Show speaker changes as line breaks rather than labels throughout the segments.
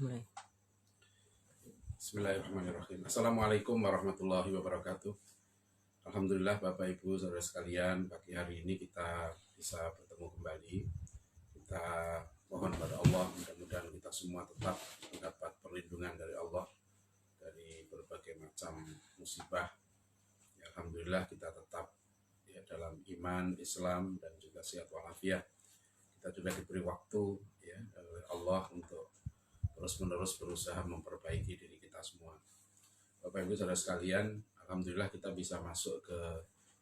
Mulai.
Bismillahirrahmanirrahim. Assalamualaikum warahmatullahi wabarakatuh. Alhamdulillah Bapak Ibu saudara sekalian, pagi hari ini kita bisa bertemu kembali. Kita mohon pada Allah, mudah-mudahan kita semua tetap mendapat perlindungan dari Allah dari berbagai macam musibah. Ya, Alhamdulillah kita tetap dalam iman, Islam, dan juga sehat walafiat. Kita juga diberi waktu oleh Allah untuk terus-menerus berusaha memperbaiki diri kita semua. Bapak Ibu saudara sekalian, alhamdulillah kita bisa masuk ke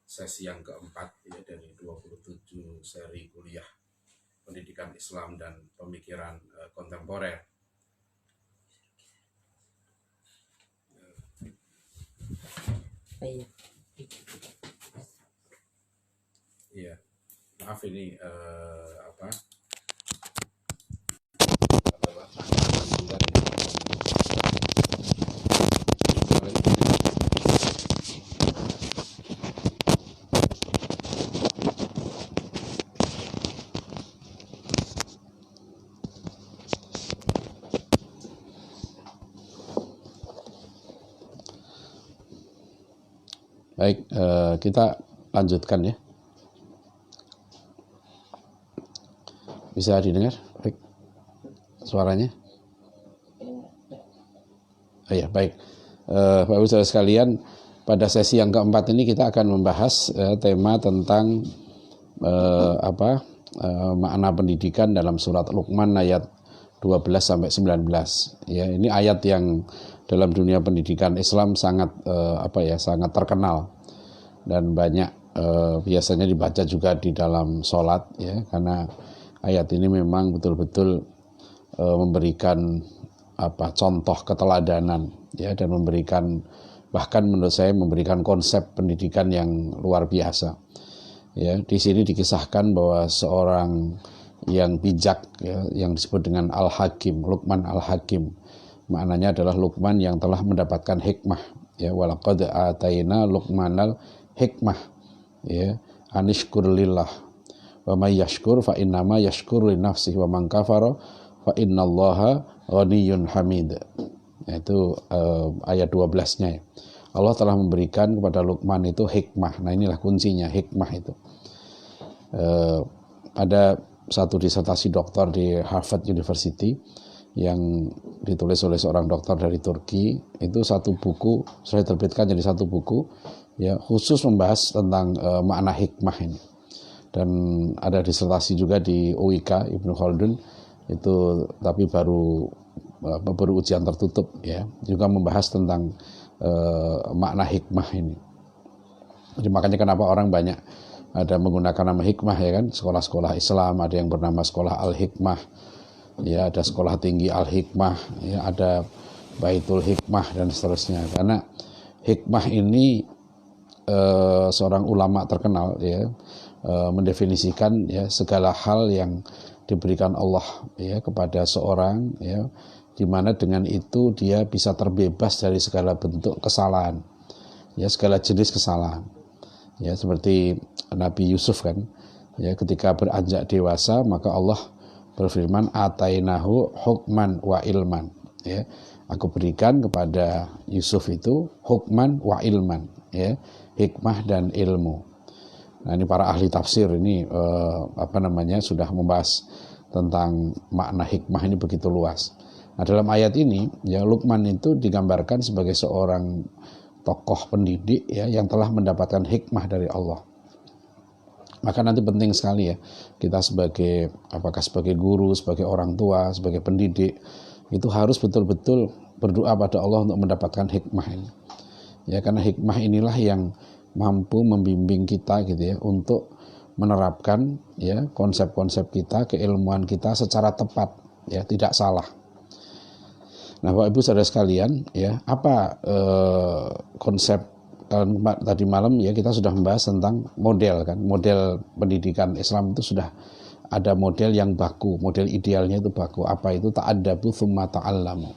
sesi yang keempat dari 27 seri kuliah pendidikan Islam dan pemikiran kontemporer. Iya, maaf ini Baik, kita lanjutkan ya. Bisa didengar? Baik. Suaranya? Oh ya, baik. Bapak Ibu saudara sekalian, pada sesi yang keempat ini kita akan membahas tema tentang makna pendidikan dalam surat Luqman ayat 12 sampai 19. Ya, ini ayat yang dalam dunia pendidikan Islam sangat sangat terkenal dan banyak biasanya dibaca juga di dalam sholat ya, karena ayat ini memang betul-betul memberikan contoh keteladanan ya, dan memberikan, bahkan menurut saya memberikan konsep pendidikan yang luar biasa. Ya, di sini dikisahkan bahwa seorang yang bijak ya, yang disebut dengan Al-Hakim, Luqman Al-Hakim. Maknanya adalah Luqman yang telah mendapatkan hikmah ya, walaqad ataina Luqmanal hikmah ya, anishkur lillah wa may yashkur fa innama yashkur li nafsihi wa man kafara fa innallaha ghaniyyun hamid. Itu ayat 12-nya ya. Allah telah memberikan kepada Luqman itu hikmah. Nah, inilah kuncinya, hikmah itu. Ada satu disertasi doktor di Harvard University yang ditulis oleh seorang dokter dari Turki, itu satu buku, saya terbitkan jadi satu buku ya, khusus membahas tentang makna hikmah ini. Dan ada disertasi juga di UIK Ibnu Khaldun itu, tapi baru ujian tertutup ya, juga membahas tentang makna hikmah ini. Jadi makanya kenapa orang banyak ada menggunakan nama hikmah ya kan, sekolah-sekolah Islam ada yang bernama sekolah Al-Hikmah ya, ada sekolah tinggi Al-Hikmah ya, ada Baitul Hikmah dan seterusnya. Karena hikmah ini seorang ulama terkenal ya mendefinisikan ya segala hal yang diberikan Allah ya kepada seorang ya, di mana dengan itu dia bisa terbebas dari segala bentuk kesalahan ya, segala jenis kesalahan ya, seperti Nabi Yusuf kan ya, ketika beranjak dewasa maka Allah berfirman atainahu hukman wa ilman ya, aku berikan kepada Yusuf itu hukman wa ilman ya, hikmah dan ilmu. Nah, ini para ahli tafsir ini sudah membahas tentang makna hikmah ini begitu luas. Nah, dalam ayat ini ya, Luqman itu digambarkan sebagai seorang tokoh pendidik ya, yang telah mendapatkan hikmah dari Allah. Maka nanti penting sekali ya, kita sebagai guru, sebagai orang tua, sebagai pendidik, itu harus betul-betul berdoa pada Allah untuk mendapatkan hikmah ini. Ya, karena hikmah inilah yang mampu membimbing kita gitu ya, untuk menerapkan ya konsep-konsep kita, keilmuan kita secara tepat ya, tidak salah. Nah, Bapak Ibu saudara sekalian ya, apa konsep tadi malam ya, kita sudah membahas tentang model kan, model pendidikan Islam itu sudah ada model yang baku, model idealnya itu baku. Apa itu? Ta'addabu tsumma ta'allamu.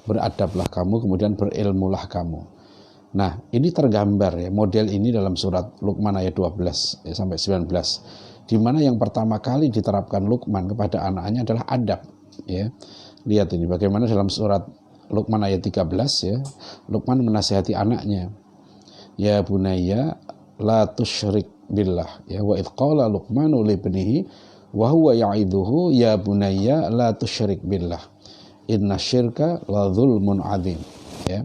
Beradablah kamu, kemudian berilmulah kamu. Nah, ini tergambar ya, model ini dalam surat Luqman ayat 12 ya, sampai 19, di mana yang pertama kali diterapkan Luqman kepada anaknya adalah adab ya. Lihat ini bagaimana dalam surat Luqman ayat 13 ya. Luqman menasihati anaknya. Ya bunayya la tusyrik billah ya, wa idh qala Luqmanu li ibnihi wa huwa ya'iduhu ya bunayya la tusyrik billah inna syirka la dzulmun adzim ya.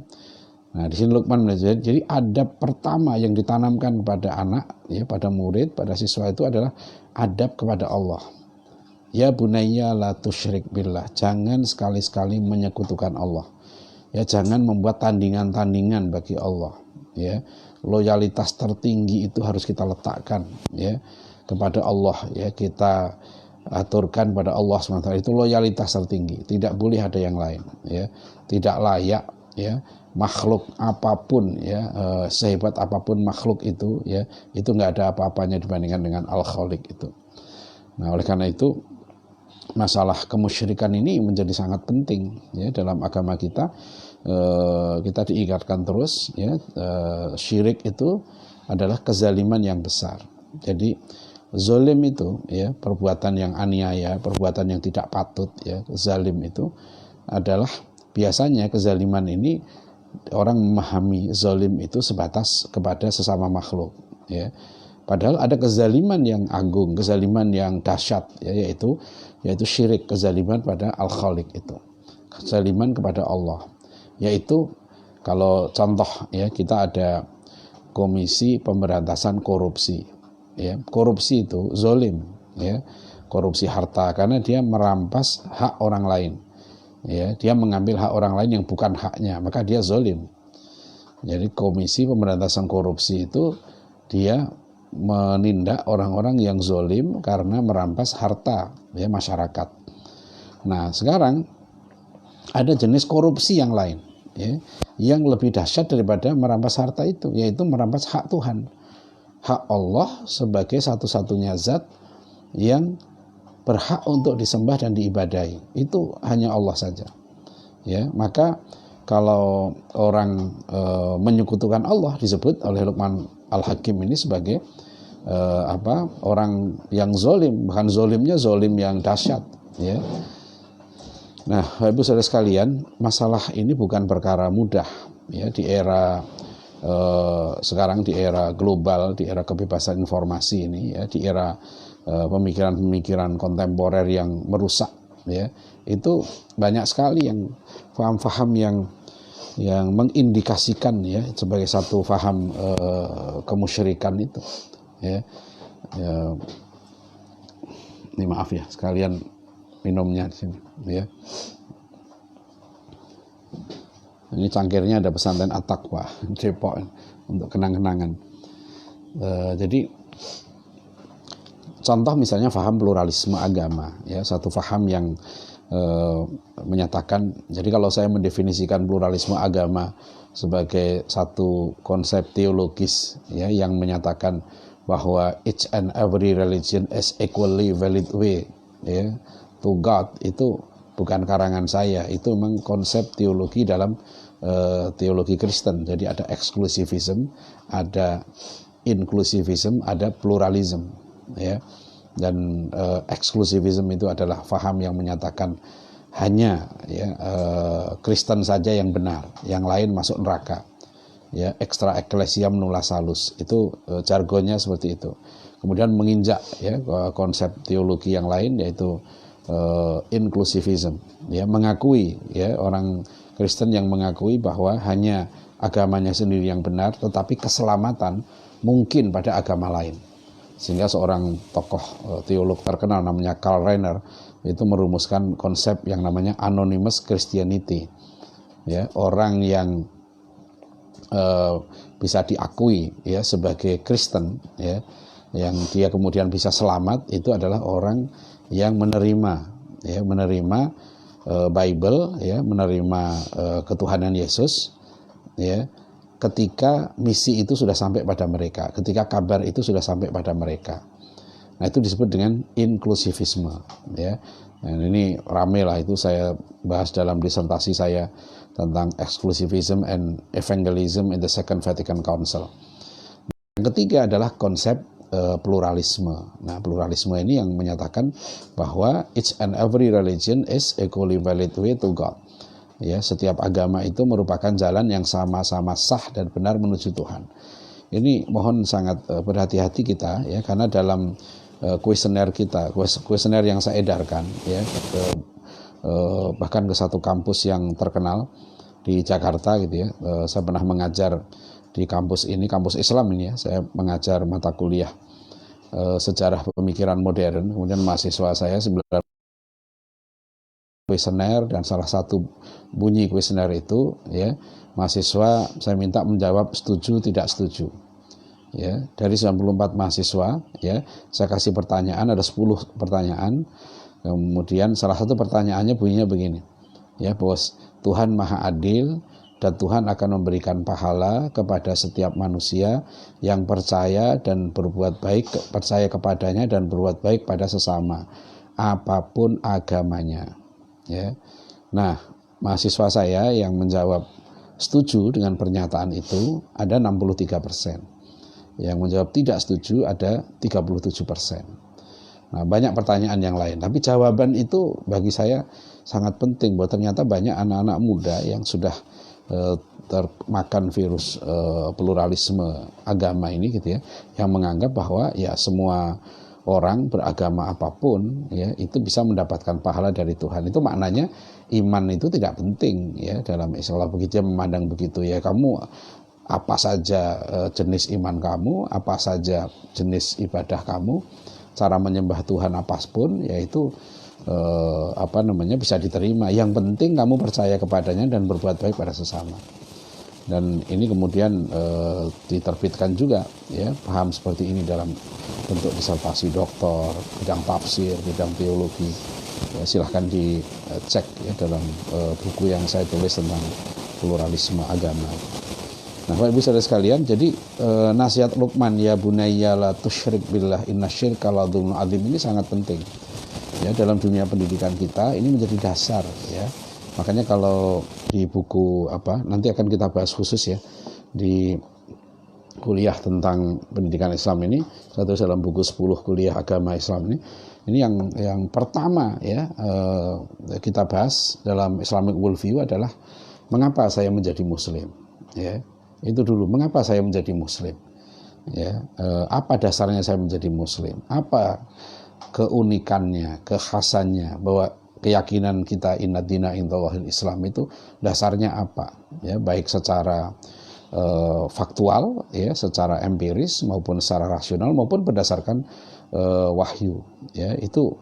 Nah, di sini Luqman menjelaskan, jadi adab pertama yang ditanamkan pada anak ya, pada murid, pada siswa itu adalah adab kepada Allah. Ya bunayya la tusyrik billah, jangan sekali-sekali menyekutukan Allah. Ya, jangan membuat tandingan-tandingan bagi Allah. Ya, loyalitas tertinggi itu harus kita letakkan ya kepada Allah ya, kita aturkan pada Allah SWT, itu loyalitas tertinggi, tidak boleh ada yang lain ya, tidak layak ya makhluk apapun ya, sehebat apapun makhluk itu ya, itu nggak ada apa-apanya dibandingkan dengan Al-Khaliq itu. Nah, oleh karena itu masalah kemusyrikan ini menjadi sangat penting ya dalam agama kita. Kita diingatkan terus ya, syirik itu adalah kezaliman yang besar. Jadi zalim itu ya, perbuatan yang aniaya, perbuatan yang tidak patut ya, zalim itu adalah biasanya kezaliman ini orang memahami zalim itu sebatas kepada sesama makhluk ya. Padahal ada kezaliman yang agung, kezaliman yang dahsyat ya, yaitu syirik, kezaliman pada Al-Khaliq itu. Kezaliman kepada Allah. Yaitu kalau contoh ya, kita ada Komisi Pemberantasan Korupsi ya. Korupsi itu zalim ya, korupsi harta karena dia merampas hak orang lain ya, dia mengambil hak orang lain yang bukan haknya, maka dia zalim. Jadi Komisi Pemberantasan Korupsi itu dia menindak orang-orang yang zalim karena merampas harta ya masyarakat. Nah, sekarang ada jenis korupsi yang lain ya, yang lebih dahsyat daripada merampas harta itu, yaitu merampas hak Tuhan, hak Allah sebagai satu-satunya zat yang berhak untuk disembah dan diibadahi. Itu hanya Allah saja ya. Maka kalau orang menyekutukan Allah, disebut oleh Luqman Al-Hakim ini sebagai orang yang zalim, bahkan zalimnya zalim yang dahsyat ya. Nah, Ibu Saudara sekalian, masalah ini bukan perkara mudah ya di era sekarang, di era global, di era kebebasan informasi ini ya, di era pemikiran-pemikiran kontemporer yang merusak ya. Itu banyak sekali yang faham-faham yang mengindikasikan ya sebagai satu faham kemusyrikan itu ya. Ini maaf ya sekalian minumnya di sini ya. Ini cangkirnya ada pesantren At-Taqwa Depok untuk kenang-kenangan. Jadi contoh misalnya faham pluralisme agama ya, satu faham yang menyatakan, jadi kalau saya mendefinisikan pluralisme agama sebagai satu konsep teologis ya, yang menyatakan bahwa each and every religion is equally valid way ya to God, itu bukan karangan saya, itu memang konsep teologi dalam teologi Kristen. Jadi ada eksklusivisme, ada inklusivisme, ada pluralisme ya. Dan eksklusivisme itu adalah faham yang menyatakan hanya ya Kristen saja yang benar, yang lain masuk neraka ya, extra ecclesiam nulla salus, itu jargonnya seperti itu. Kemudian menginjak ya konsep teologi yang lain, yaitu inklusivisme ya, mengakui ya, orang Kristen yang mengakui bahwa hanya agamanya sendiri yang benar, tetapi keselamatan mungkin pada agama lain. Sehingga seorang tokoh teolog terkenal namanya Karl Rahner itu merumuskan konsep yang namanya anonymous Christianity ya, orang yang bisa diakui ya sebagai Kristen ya, yang dia kemudian bisa selamat, itu adalah orang yang menerima Bible ya, menerima ketuhanan Yesus ya, ketika misi itu sudah sampai pada mereka, ketika kabar itu sudah sampai pada mereka. Nah, itu disebut dengan inklusivisme ya. Dan ini rame lah, itu saya bahas dalam disertasi saya tentang exclusivism and evangelism in the Second Vatican Council. Yang ketiga adalah konsep pluralisme. Nah, pluralisme ini yang menyatakan bahwa each and every religion is equally valid way to God. Ya, setiap agama itu merupakan jalan yang sama-sama sah dan benar menuju Tuhan. Ini mohon sangat berhati-hati kita ya, karena dalam kuesioner kita, kuesioner yang saya edarkan ya bahkan ke satu kampus yang terkenal di Jakarta gitu ya. Saya pernah mengajar di kampus ini, kampus Islam ini ya. Saya mengajar mata kuliah sejarah pemikiran modern. Kemudian mahasiswa saya 9 kuesioner, dan salah satu bunyi kuesioner itu ya, mahasiswa saya minta menjawab setuju tidak setuju. Ya, dari 94 mahasiswa ya, saya kasih pertanyaan, ada 10 pertanyaan. Kemudian salah satu pertanyaannya bunyinya begini. Ya, bos, Tuhan Maha Adil dan Tuhan akan memberikan pahala kepada setiap manusia yang percaya dan berbuat baik, percaya kepadanya dan berbuat baik pada sesama, apapun agamanya. Ya. Nah, mahasiswa saya yang menjawab setuju dengan pernyataan itu ada 63%. Yang menjawab tidak setuju ada 37%. Nah, banyak pertanyaan yang lain, tapi jawaban itu bagi saya sangat penting, bahwa ternyata banyak anak-anak muda yang sudah termakan virus pluralisme agama ini gitu ya, yang menganggap bahwa ya semua orang beragama apapun ya itu bisa mendapatkan pahala dari Tuhan. Itu maknanya iman itu tidak penting ya dalam Islam. Begitu dia memandang begitu ya, kamu apa saja jenis iman kamu, apa saja jenis ibadah kamu, cara menyembah Tuhan apapun, yaitu bisa diterima. Yang penting kamu percaya kepadanya dan berbuat baik pada sesama. Dan ini kemudian diterbitkan juga ya paham seperti ini dalam bentuk disertasi doktor, bidang tafsir, bidang teologi. Ya, silahkan dicek ya dalam buku yang saya tulis tentang pluralisme agama. Nah, Bapak Ibu Saudara sekalian, jadi nasihat Luqman, ya bunayya la tusyrik billah innasyirka la dzulmun adzim, ini sangat penting. Ya, dalam dunia pendidikan kita ini menjadi dasar ya. Makanya kalau di buku nanti akan kita bahas khusus ya di kuliah tentang pendidikan Islam ini, satu dalam buku 10 kuliah agama Islam ini yang pertama ya kita bahas dalam Islamic Worldview adalah mengapa saya menjadi muslim ya. Itu dulu, mengapa saya menjadi muslim ya, apa dasarnya saya menjadi muslim, apa keunikannya, kekhasannya, bahwa keyakinan kita inna dina indallahil Islam itu dasarnya apa ya, baik secara faktual ya, secara empiris maupun secara rasional maupun berdasarkan wahyu ya. Itu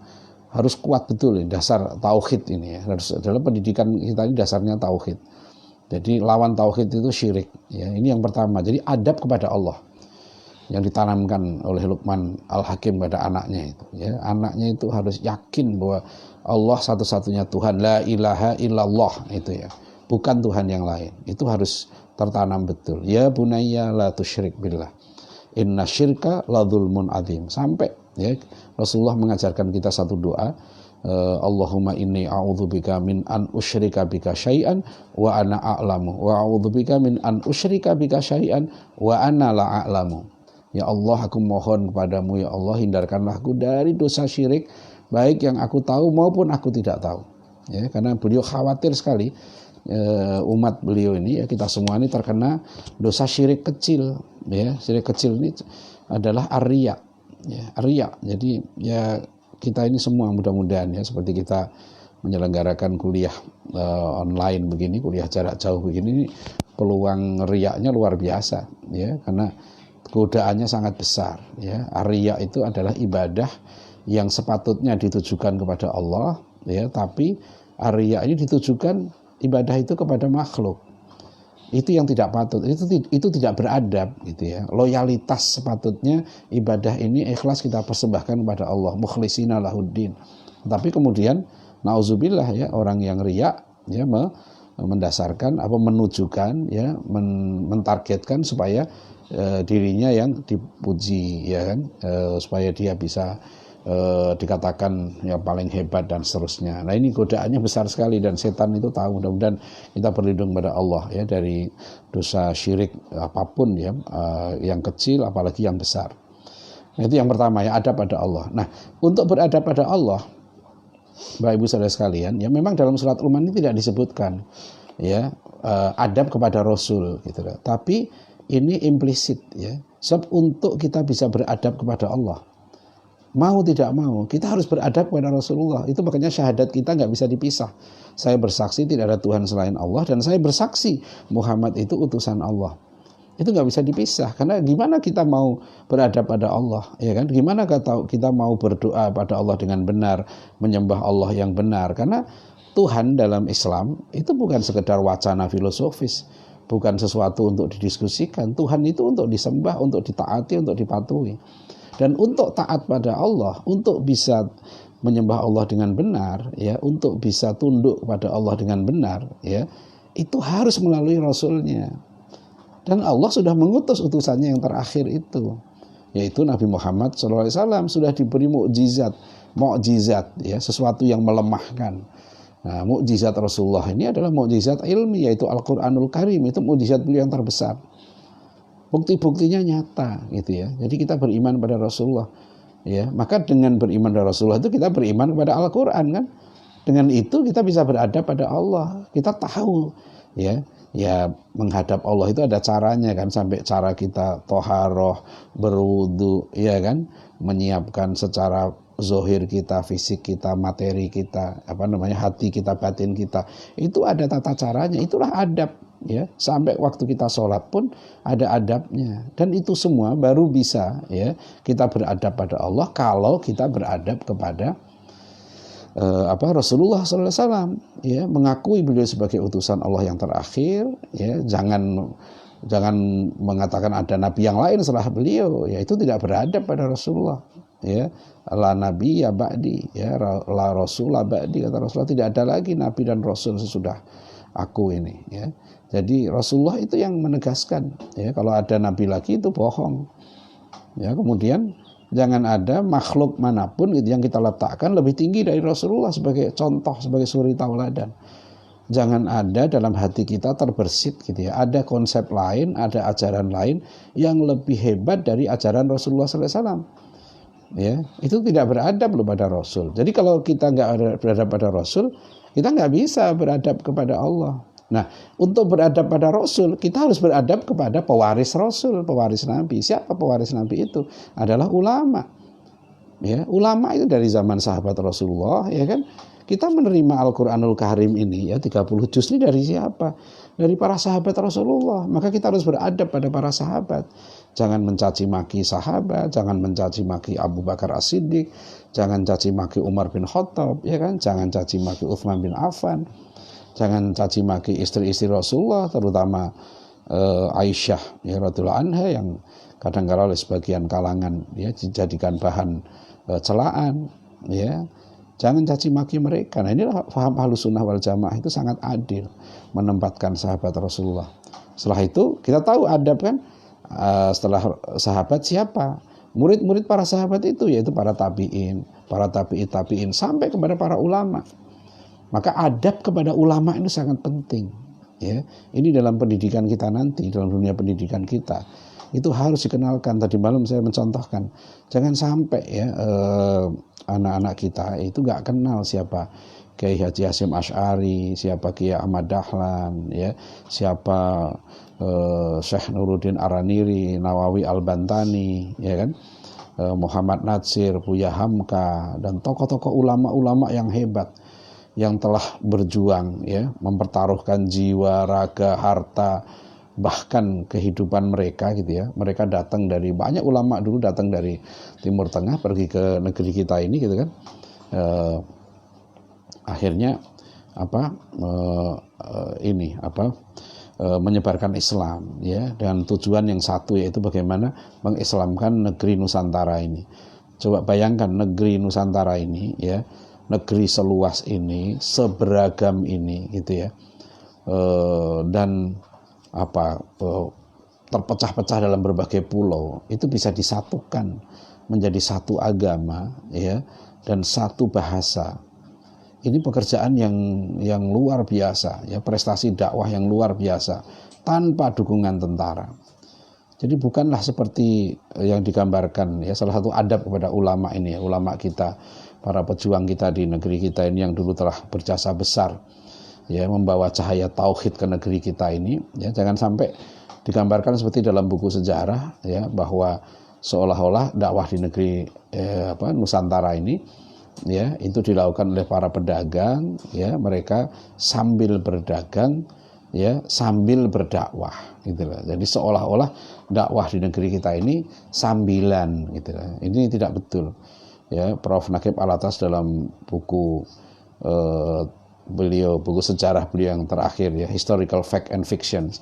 harus kuat betul ini, dasar tauhid ini ya. Dalam pendidikan kita ini dasarnya tauhid. Jadi lawan tauhid itu syirik ya. Ini yang pertama. Jadi adab kepada Allah yang ditanamkan oleh Luqman Al-Hakim pada anaknya itu ya. Anaknya itu harus yakin bahwa Allah satu-satunya Tuhan, la ilaha illallah itu ya. Bukan Tuhan yang lain. Itu harus tertanam betul. Ya bunayya la tusyrik billah inna syirka la dzulmun adzim. Sampai ya Rasulullah mengajarkan kita satu doa, Allahumma inni a'udzubika min an usyrika bika syai'an wa ana a'lamu wa a'udzubika min an usyrika bika syai'an wa ana la a'lamu. Ya Allah, aku mohon kepadamu ya Allah, hindarkanlah aku dari dosa syirik, baik yang aku tahu maupun aku tidak tahu. Ya, karena beliau khawatir sekali umat beliau ini ya, kita semua ini terkena dosa syirik kecil ya. Syirik kecil ini adalah ar-riya ya, riya. Jadi ya kita ini semua mudah-mudahan ya, seperti kita menyelenggarakan kuliah online begini, kuliah jarak jauh begini, peluang riyaknya luar biasa ya, karena godaannya sangat besar ya. Riya itu adalah ibadah yang sepatutnya ditujukan kepada Allah ya, tapi riya ini ditujukan ibadah itu kepada makhluk. Itu yang tidak patut, itu tidak beradab gitu ya. Loyalitas sepatutnya ibadah ini ikhlas kita persembahkan kepada Allah, mukhlishina lahuddin. Tapi kemudian nauzubillah ya, orang yang riya ya mendasarkan menujukan ya, mentargetkan supaya dirinya yang dipuji ya kan, supaya dia bisa dikatakan yang paling hebat dan seterusnya. Nah, ini godaannya besar sekali dan setan itu tahu. Mudah-mudahan kita berlindung pada Allah ya dari dosa syirik apapun ya, yang kecil apalagi yang besar. Nah, itu yang pertama ya, adab pada Allah. Nah, untuk beradab pada Allah, Bapak Ibu saudara sekalian, ya memang dalam surat Luqman ini tidak disebutkan ya adab kepada Rasul gitu. Tapi ini implisit ya. Sebab untuk kita bisa beradab kepada Allah, mau tidak mau kita harus beradab kepada Rasulullah. Itu makanya syahadat kita nggak bisa dipisah. Saya bersaksi tidak ada Tuhan selain Allah, dan saya bersaksi Muhammad itu utusan Allah. Itu nggak bisa dipisah, karena gimana kita mau beradab pada Allah, ya kan? Gimana kita mau berdoa pada Allah dengan benar, menyembah Allah yang benar? Karena Tuhan dalam Islam itu bukan sekedar wacana filosofis, bukan sesuatu untuk didiskusikan. Tuhan itu untuk disembah, untuk ditaati, untuk dipatuhi. Dan untuk taat pada Allah, untuk bisa menyembah Allah dengan benar, ya, untuk bisa tunduk pada Allah dengan benar, ya, itu harus melalui Rasulnya. Dan Allah sudah mengutus utusannya yang terakhir itu, yaitu Nabi Muhammad SAW, sudah diberi mukjizat, ya, sesuatu yang melemahkan. Nah, mukjizat Rasulullah ini adalah mukjizat ilmi, yaitu Al-Quranul Karim. Itu mukjizat beliau yang terbesar. Bukti-buktinya nyata, gitu ya. Jadi kita beriman pada Rasulullah, ya. Maka dengan beriman pada Rasulullah itu kita beriman kepada Al-Quran, kan? Dengan itu kita bisa beradab pada Allah. Kita tahu, ya menghadap Allah itu ada caranya, kan, sampai cara kita toharoh, berwudu, ya kan, menyiapkan secara zohir kita, fisik kita, materi kita, hati kita, batin kita, itu ada tata caranya. Itulah adab, ya. Sampai waktu kita sholat pun ada adabnya, dan itu semua baru bisa, ya, kita beradab pada Allah kalau kita beradab kepada Rasulullah SAW, ya, mengakui beliau sebagai utusan Allah yang terakhir, ya, jangan mengatakan ada nabi yang lain setelah beliau, ya, itu tidak beradab pada Rasulullah, ya. La nabi ya ba'di, ya, la rasul la ba'di, kata Rasulullah, tidak ada lagi nabi dan rasul sesudah aku ini, ya. Jadi Rasulullah itu yang menegaskan, ya, kalau ada nabi lagi itu bohong, ya. Kemudian jangan ada makhluk manapun gitu yang kita letakkan lebih tinggi dari Rasulullah sebagai contoh, sebagai suri tauladan. Jangan ada dalam hati kita terbersit gitu ya, ada konsep lain, ada ajaran lain yang lebih hebat dari ajaran Rasulullah SAW. Ya, itu tidak beradab loh pada Rasul. Jadi kalau kita nggak beradab pada Rasul, kita nggak bisa beradab kepada Allah. Nah, untuk beradab pada Rasul, kita harus beradab kepada pewaris Rasul, pewaris Nabi. Siapa pewaris Nabi itu? Adalah ulama. Ya, ulama itu dari zaman sahabat Rasulullah, ya kan? Kita menerima Al-Quranul Karim ini, ya, 30 juz ini dari siapa? Dari para sahabat Rasulullah. Maka kita harus beradab pada para sahabat. Jangan mencaci maki sahabat, jangan mencaci maki Abu Bakar As-Siddiq, jangan caci maki Umar bin Khattab, ya kan? Jangan caci maki Utsman bin Affan. Jangan caci maki istri-istri Rasulullah, terutama Aisyah, ya, radhiyallahu anha, yang kadang-kala oleh sebagian kalangan, ya, dijadikan bahan celaan, ya. Jangan caci maki mereka. Nah, inilah paham Ahlussunnah wal Jamaah, itu sangat adil menempatkan sahabat Rasulullah. Setelah itu kita tahu adab, kan, setelah sahabat siapa? Murid-murid para sahabat itu, yaitu para tabi'in, para tabi'in sampai kepada para ulama. Maka adab kepada ulama itu sangat penting, ya. Ini dalam pendidikan kita nanti, dalam dunia pendidikan kita, itu harus dikenalkan. Tadi malam saya mencontohkan, jangan sampai, ya, anak-anak kita itu nggak kenal siapa Kiai Haji Hasyim Asy'ari, siapa Kiai Ahmad Dahlan, ya, siapa Syekh Nuruddin Araniri, Nawawi Al-Bantani, ya kan, Muhammad Natsir, Buya Hamka, dan tokoh-tokoh ulama-ulama yang hebat, yang telah berjuang, ya, mempertaruhkan jiwa, raga, harta, bahkan kehidupan mereka, gitu ya. Mereka datang dari, banyak ulama dulu datang dari Timur Tengah pergi ke negeri kita ini, gitu kan. Akhirnya menyebarkan Islam, ya, dengan tujuan yang satu, yaitu bagaimana mengislamkan negeri Nusantara ini. Coba bayangkan negeri Nusantara ini, ya, negeri seluas ini, seberagam ini, gitu ya, dan terpecah-pecah dalam berbagai pulau, itu bisa disatukan menjadi satu agama, ya, dan satu bahasa. Ini pekerjaan yang luar biasa, ya, prestasi dakwah yang luar biasa tanpa dukungan tentara. Jadi bukanlah seperti yang digambarkan ya, salah satu adab kepada ulama ini, ulama kita, para pejuang kita di negeri kita ini yang dulu telah berjasa besar ya, membawa cahaya tauhid ke negeri kita ini ya. Jangan sampai digambarkan seperti dalam buku sejarah ya, bahwa seolah-olah dakwah di negeri Nusantara ini ya itu dilakukan oleh para pedagang ya, mereka sambil berdagang ya sambil berdakwah gitu loh. Jadi seolah-olah dakwah di negeri kita ini sambilan gitu loh. Ini tidak betul. Ya, Prof. Naqib Alatas dalam buku buku sejarah beliau yang terakhir ya, Historical Fact and Fiction,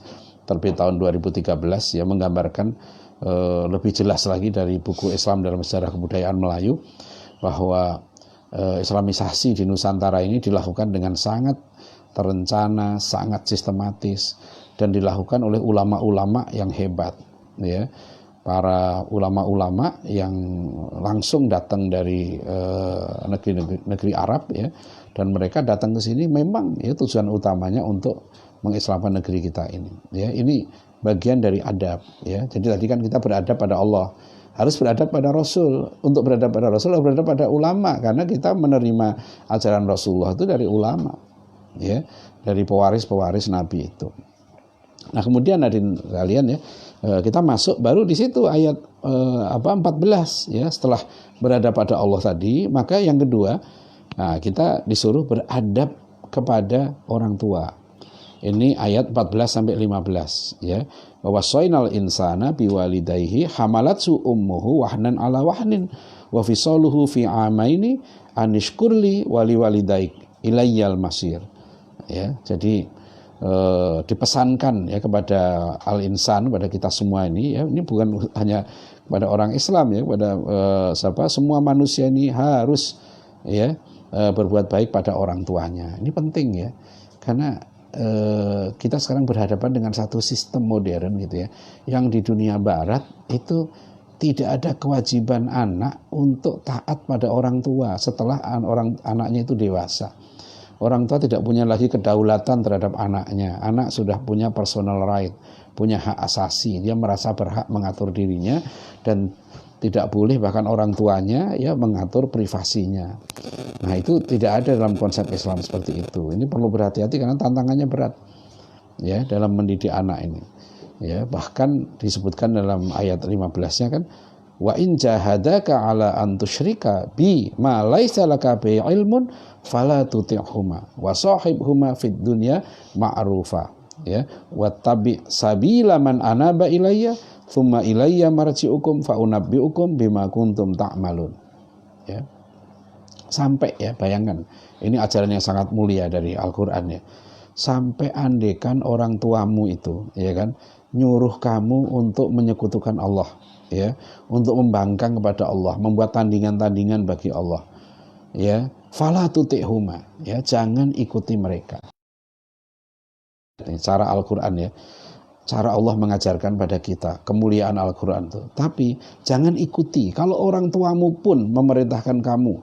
terbit tahun 2013 ya, menggambarkan lebih jelas lagi dari buku Islam dalam Sejarah Kebudayaan Melayu bahwa Islamisasi di Nusantara ini dilakukan dengan sangat terencana, sangat sistematis, dan dilakukan oleh ulama-ulama yang hebat ya. Para ulama-ulama yang langsung datang dari negeri Arab ya, dan mereka datang ke sini memang ya tujuan utamanya untuk mengislamkan negeri kita ini ya. Ini bagian dari adab ya. Jadi tadi kan kita beradab pada Allah, harus beradab pada Rasul. Untuk beradab pada Rasul harus beradab pada ulama, karena kita menerima ajaran Rasulullah itu dari ulama ya, dari pewaris-pewaris Nabi itu. Nah kemudian hadirin sekalian ya, kita masuk baru di situ ayat 14 ya, setelah beradab pada Allah tadi, maka yang kedua, nah, kita disuruh beradab kepada orang tua. Ini ayat 14 sampai 15 ya. Wa wasainal insana biwalidayhi hamalatsu ummuhu wahnan ala wahnin wa fisaluhu fi amaini anishkurli wali walidaik ilayyal masir. Ya, jadi dipesankan ya kepada al-insan, kepada kita semua ini ya, ini bukan hanya kepada orang Islam ya, kepada semua manusia ini harus ya berbuat baik pada orang tuanya. Ini penting ya, karena kita sekarang berhadapan dengan satu sistem modern gitu ya, yang di dunia barat itu tidak ada kewajiban anak untuk taat pada orang tua setelah anaknya itu dewasa. Orang tua tidak punya lagi kedaulatan terhadap anaknya. Anak sudah punya personal right, punya hak asasi. Dia merasa berhak mengatur dirinya, dan tidak boleh bahkan orang tuanya ya mengatur privasinya. Nah itu tidak ada dalam konsep Islam seperti itu. Ini perlu berhati-hati karena tantangannya berat ya dalam mendidik anak ini. Ya, bahkan disebutkan dalam ayat 15-nya kan, wa in jahadaka ala an tusyrika bi ma laisa laka bi ilmun fala tuti'huma wa sahibhuma fid dunya ma'rufa ya wattabi sabila man anaba ilayya thumma ilayya marji'ukum fa unabbi'ukum bima kuntum ta'malun ya. Sampai ya, bayangkan ini ajaran yang sangat mulia dari Al-Qur'an ya. Sampai andekan orang tuamu itu ya kan nyuruh kamu untuk menyekutukan Allah ya, untuk membangkang kepada Allah, membuat tandingan-tandingan bagi Allah ya, fala tuti'huma ya, jangan ikuti mereka. Ini cara Al-Qur'an ya, cara Allah mengajarkan pada kita kemuliaan Al-Qur'an itu. Tapi jangan ikuti. Kalau orang tuamu pun memerintahkan kamu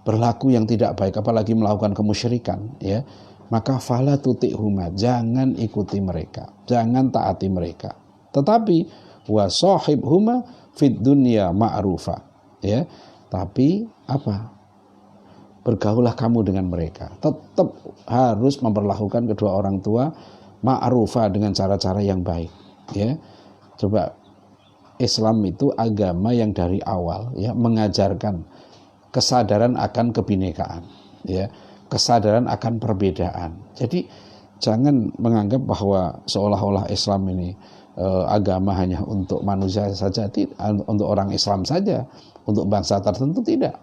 berlaku yang tidak baik, apalagi melakukan kemusyrikan ya, maka fala tuti'huma, jangan ikuti mereka, jangan taati mereka. Tetapi wa sahibhuma fid dunya ma'rufa ya, tapi apa, bergaullah kamu dengan mereka, tetap harus memperlakukan kedua orang tua ma'rufa, dengan cara-cara yang baik ya. Coba, Islam itu agama yang dari awal ya mengajarkan kesadaran akan kebinekaan ya, kesadaran akan perbedaan. Jadi jangan menganggap bahwa seolah-olah Islam ini agama hanya untuk manusia saja, untuk orang Islam saja, untuk bangsa tertentu tidak.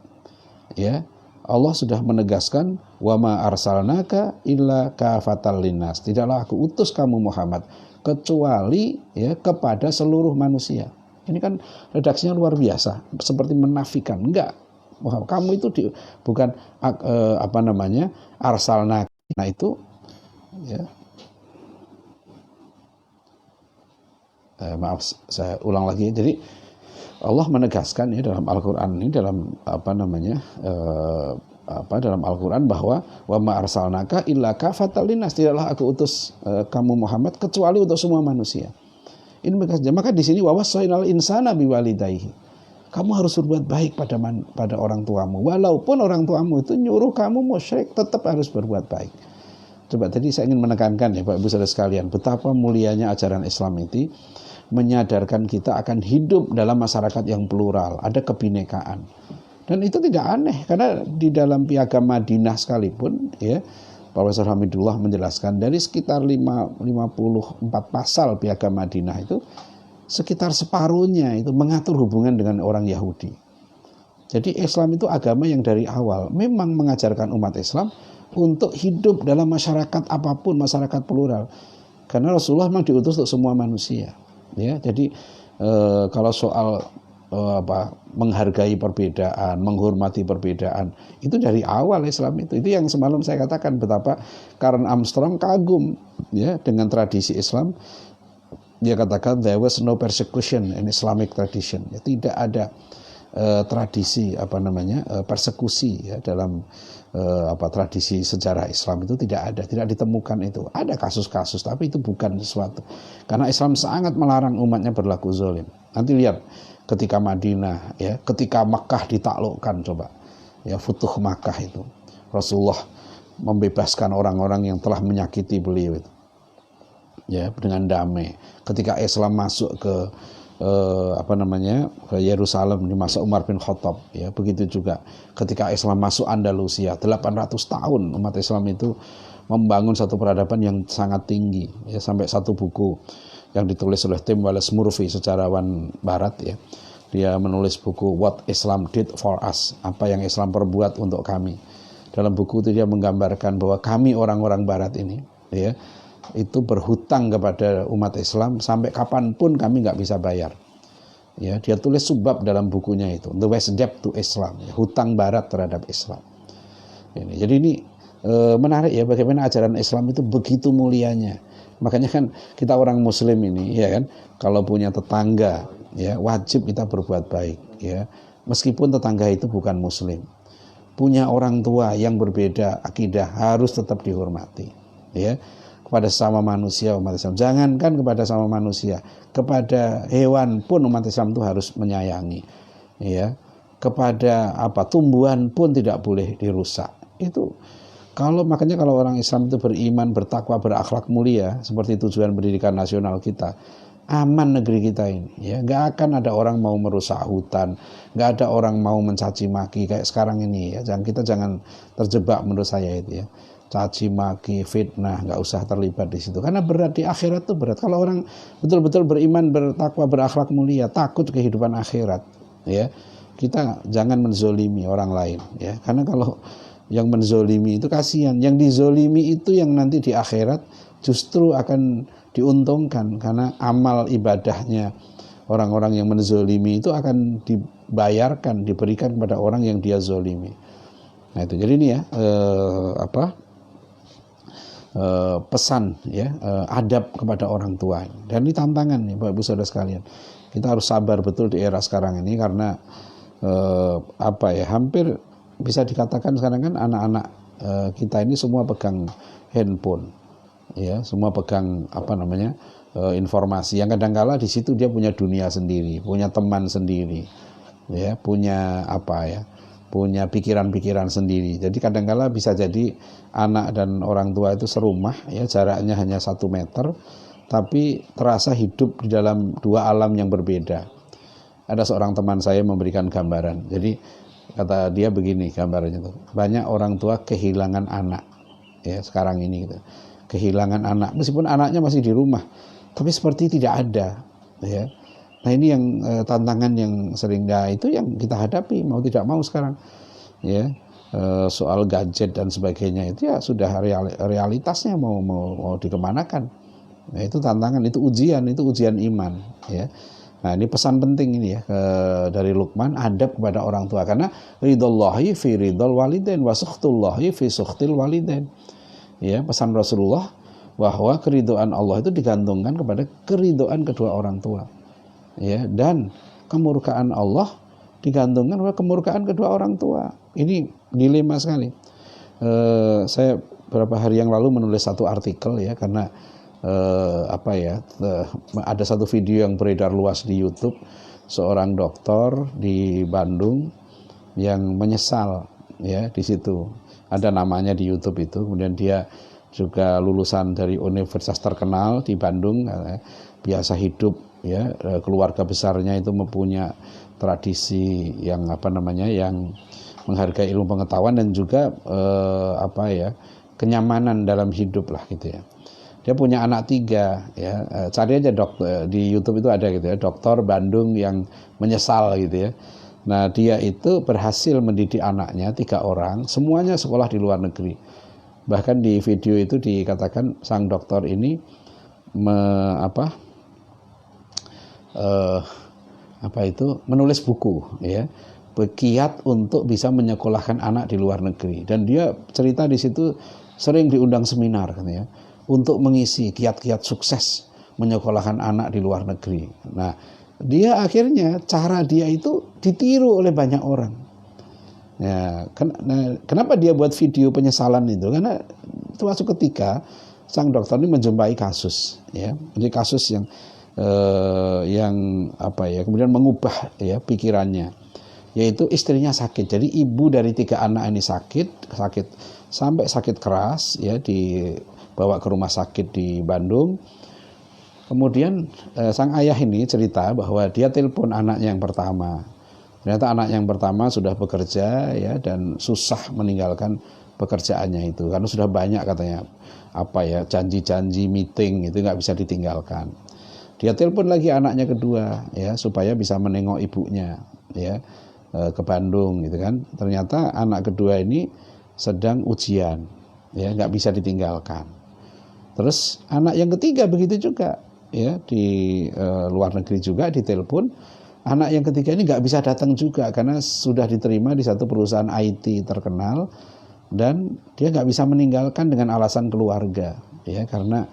Ya, Allah sudah menegaskan wa ma arsalnaka illa kafatal linnas. Tidaklah aku utus kamu Muhammad kecuali ya kepada seluruh manusia. Ini kan redaksinya luar biasa, seperti menafikan. Enggak. Kamu itu bukan arsalnaka. Nah itu ya. Maaf, saya ulang lagi. Jadi Allah menegaskan ya dalam Al-Qur'an ini, dalam dalam Al-Qur'an bahwa wa ma arsalnaka illa kafatal linnas, tidaklah aku utus kamu Muhammad kecuali untuk semua manusia. Ini maka di sini wawasainal insana biwalidayhi. Kamu harus berbuat baik pada orang tuamu. Walaupun orang tuamu itu nyuruh kamu musyrik, tetap harus berbuat baik. Coba tadi saya ingin menekankan ya Bapak Ibu Saudara sekalian, betapa mulianya ajaran Islam itu menyadarkan kita akan hidup dalam masyarakat yang plural, ada kebinekaan. Dan itu tidak aneh, karena di dalam Piagam Madinah sekalipun ya, Profesor Hamidullah menjelaskan dari sekitar 54 pasal Piagam Madinah itu sekitar separuhnya itu mengatur hubungan dengan orang Yahudi. Jadi Islam itu agama yang dari awal memang mengajarkan umat Islam untuk hidup dalam masyarakat apapun, masyarakat plural. Karena Rasulullah memang diutus untuk semua manusia. Ya, jadi kalau soal menghargai perbedaan, menghormati perbedaan, itu dari awal Islam itu. Itu yang semalam saya katakan betapa Karen Armstrong kagum ya dengan tradisi Islam. Dia katakan there was no persecution in Islamic tradition. Ya, tidak ada tradisi persekusi ya dalam tradisi sejarah Islam itu tidak ada, tidak ditemukan itu. Ada kasus-kasus tapi itu bukan sesuatu. Karena Islam sangat melarang umatnya berlaku zalim. Nanti lihat ketika Madinah ya, ketika Makkah ditaklukkan coba. Ya, Futuh Makkah itu. Rasulullah membebaskan orang-orang yang telah menyakiti beliau itu. Ya, dengan damai. Ketika Islam masuk ke ke Yerusalem di masa Umar bin Khattab ya, begitu juga ketika Islam masuk Andalusia 800 tahun umat Islam itu membangun satu peradaban yang sangat tinggi ya, sampai satu buku yang ditulis oleh Tim Wallace Murphy, sejarawan barat ya, dia menulis buku What Islam Did for Us, apa yang Islam perbuat untuk kami. Dalam buku itu dia menggambarkan bahwa kami orang-orang barat ini ya itu berhutang kepada umat Islam sampai kapanpun kami nggak bisa bayar. Ya, dia tulis subbab dalam bukunya itu, The West Debt to Islam, ya, hutang Barat terhadap Islam. Jadi ini menarik ya bagaimana ajaran Islam itu begitu mulianya. Makanya kan kita orang Muslim ini, ya kan, kalau punya tetangga, ya wajib kita berbuat baik, ya, meskipun tetangga itu bukan Muslim. Punya orang tua yang berbeda akidah harus tetap dihormati, ya. Kepada sesama manusia umat Islam, jangankan kepada sama manusia, kepada hewan pun umat Islam itu harus menyayangi, ya. Kepada tumbuhan pun tidak boleh dirusak. Itu makanya kalau orang Islam itu beriman, bertakwa, berakhlak mulia seperti tujuan pendidikan nasional kita, aman negeri kita ini, ya. Nggak akan ada orang mau merusak hutan, nggak ada orang mau mencaci maki kayak sekarang ini, ya. Kita jangan terjebak menurut saya itu, ya. Caci maki, fitnah, nggak usah terlibat di situ. Karena berat, di akhirat itu berat. Kalau orang betul-betul beriman, bertakwa, berakhlak mulia, takut kehidupan akhirat, ya, kita jangan menzolimi orang lain, ya. Karena kalau yang menzolimi itu kasihan, yang dizolimi itu yang nanti di akhirat justru akan diuntungkan, karena amal ibadahnya orang-orang yang menzolimi itu akan dibayarkan, diberikan kepada orang yang dia zolimi. Nah itu, jadi ini ya pesan ya, adab kepada orang tua. Dan ini tantangan nih Bapak Ibu Saudara sekalian. Kita harus sabar betul di era sekarang ini, karena hampir bisa dikatakan sekarang kan anak-anak kita ini semua pegang handphone, ya, semua pegang informasi yang kadangkala di situ dia punya dunia sendiri, punya teman sendiri, ya, punya punya pikiran-pikiran sendiri. Jadi kadangkala bisa jadi anak dan orang tua itu serumah, ya, jaraknya hanya 1 meter, tapi terasa hidup di dalam 2 alam yang berbeda. Ada seorang teman saya memberikan gambaran. Jadi kata dia begini gambarannya tuh, banyak orang tua kehilangan anak, ya, sekarang ini gitu. Kehilangan anak, meskipun anaknya masih di rumah, tapi seperti tidak ada, ya. Nah ini yang tantangan yang sering, itu yang kita hadapi mau tidak mau sekarang, ya. Soal gadget dan sebagainya itu ya sudah realitasnya mau dikemanakan. Nah itu tantangan, itu ujian iman, ya. Nah ini pesan penting ini ya dari Luqman, adab kepada orang tua, karena ridallahi fi ridal walidain wa sukhtullahi fi sukhtil walidain. Ya, pesan Rasulullah bahwa keridhaan Allah itu digantungkan kepada keridhaan kedua orang tua. Ya, dan kemurkaan Allah digantungkan pada kemurkaan kedua orang tua. Ini dilema sekali. Saya beberapa hari yang lalu menulis satu artikel, ya, karena ada satu video yang beredar luas di YouTube, seorang dokter di Bandung yang menyesal, ya, di situ ada namanya di YouTube itu. Kemudian dia juga lulusan dari universitas terkenal di Bandung, biasa hidup, ya, keluarga besarnya itu mempunyai tradisi yang yang menghargai ilmu pengetahuan dan juga kenyamanan dalam hidup lah gitu ya. Dia punya anak 3, ya, cari aja dokter di YouTube itu ada gitu ya, dokter Bandung yang menyesal gitu ya. Nah, dia itu berhasil mendidik anaknya 3 orang, semuanya sekolah di luar negeri. Bahkan di video itu dikatakan sang dokter ini menulis buku, ya, berkiat untuk bisa menyekolahkan anak di luar negeri. Dan dia cerita di situ sering diundang seminar, kan ya, untuk mengisi kiat-kiat sukses menyekolahkan anak di luar negeri. Nah, dia akhirnya cara dia itu ditiru oleh banyak orang. Ya, kenapa dia buat video penyesalan itu? Karena suatu ketika sang dokter ini menjumpai kasus, ya, jadi kasus yang kemudian mengubah, ya, pikirannya, yaitu istrinya sakit. Jadi ibu dari 3 anak ini sakit sampai sakit keras, ya, dibawa ke rumah sakit di Bandung. Kemudian sang ayah ini cerita bahwa dia telepon anaknya yang pertama. Ternyata anak yang pertama sudah bekerja, ya, dan susah meninggalkan pekerjaannya itu karena sudah banyak katanya janji-janji meeting itu nggak bisa ditinggalkan. Dia telepon lagi anaknya kedua, ya, supaya bisa menengok ibunya, ya, ke Bandung gitu kan. Ternyata anak kedua ini sedang ujian, ya, nggak bisa ditinggalkan. Terus anak yang ketiga begitu juga, ya, di luar negeri juga ditelepon. Anak yang ketiga ini nggak bisa datang juga karena sudah diterima di satu perusahaan IT terkenal dan dia nggak bisa meninggalkan dengan alasan keluarga, ya, karena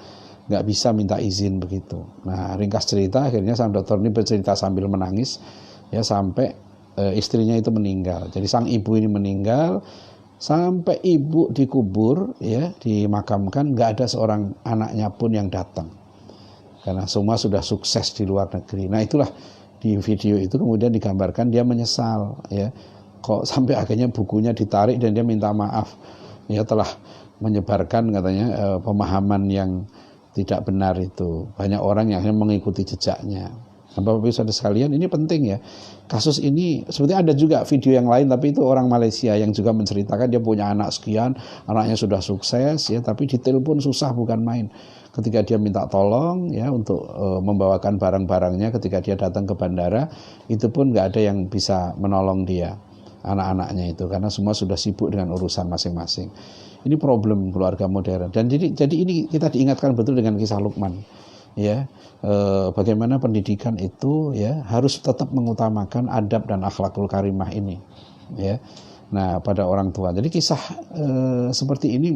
nggak bisa minta izin begitu. Nah, ringkas cerita akhirnya sang dokter ini bercerita sambil menangis, ya, sampai istrinya itu meninggal. Jadi sang ibu ini meninggal, sampai ibu dikubur, ya, dimakamkan, nggak ada seorang anaknya pun yang datang karena semua sudah sukses di luar negeri. Nah, itulah di video itu kemudian digambarkan dia menyesal, ya, kok sampai akhirnya bukunya ditarik dan dia minta maaf, ya, telah menyebarkan katanya pemahaman yang tidak benar itu. Banyak orang yang mengikuti jejaknya. Bapak Ibu Saudara sekalian, ini penting, ya. Kasus ini sebetulnya ada juga video yang lain, tapi itu orang Malaysia yang juga menceritakan dia punya anak sekian, anaknya sudah sukses, ya, tapi ditelepon susah bukan main. Ketika dia minta tolong, ya, untuk membawakan barang-barangnya ketika dia datang ke bandara, itu pun nggak ada yang bisa menolong dia, anak-anaknya itu, karena semua sudah sibuk dengan urusan masing-masing. Ini problem keluarga modern. Dan jadi ini kita diingatkan betul dengan kisah Luqman, ya, bagaimana pendidikan itu, ya, harus tetap mengutamakan adab dan akhlakul karimah ini, ya. Nah, pada orang tua. Jadi kisah seperti ini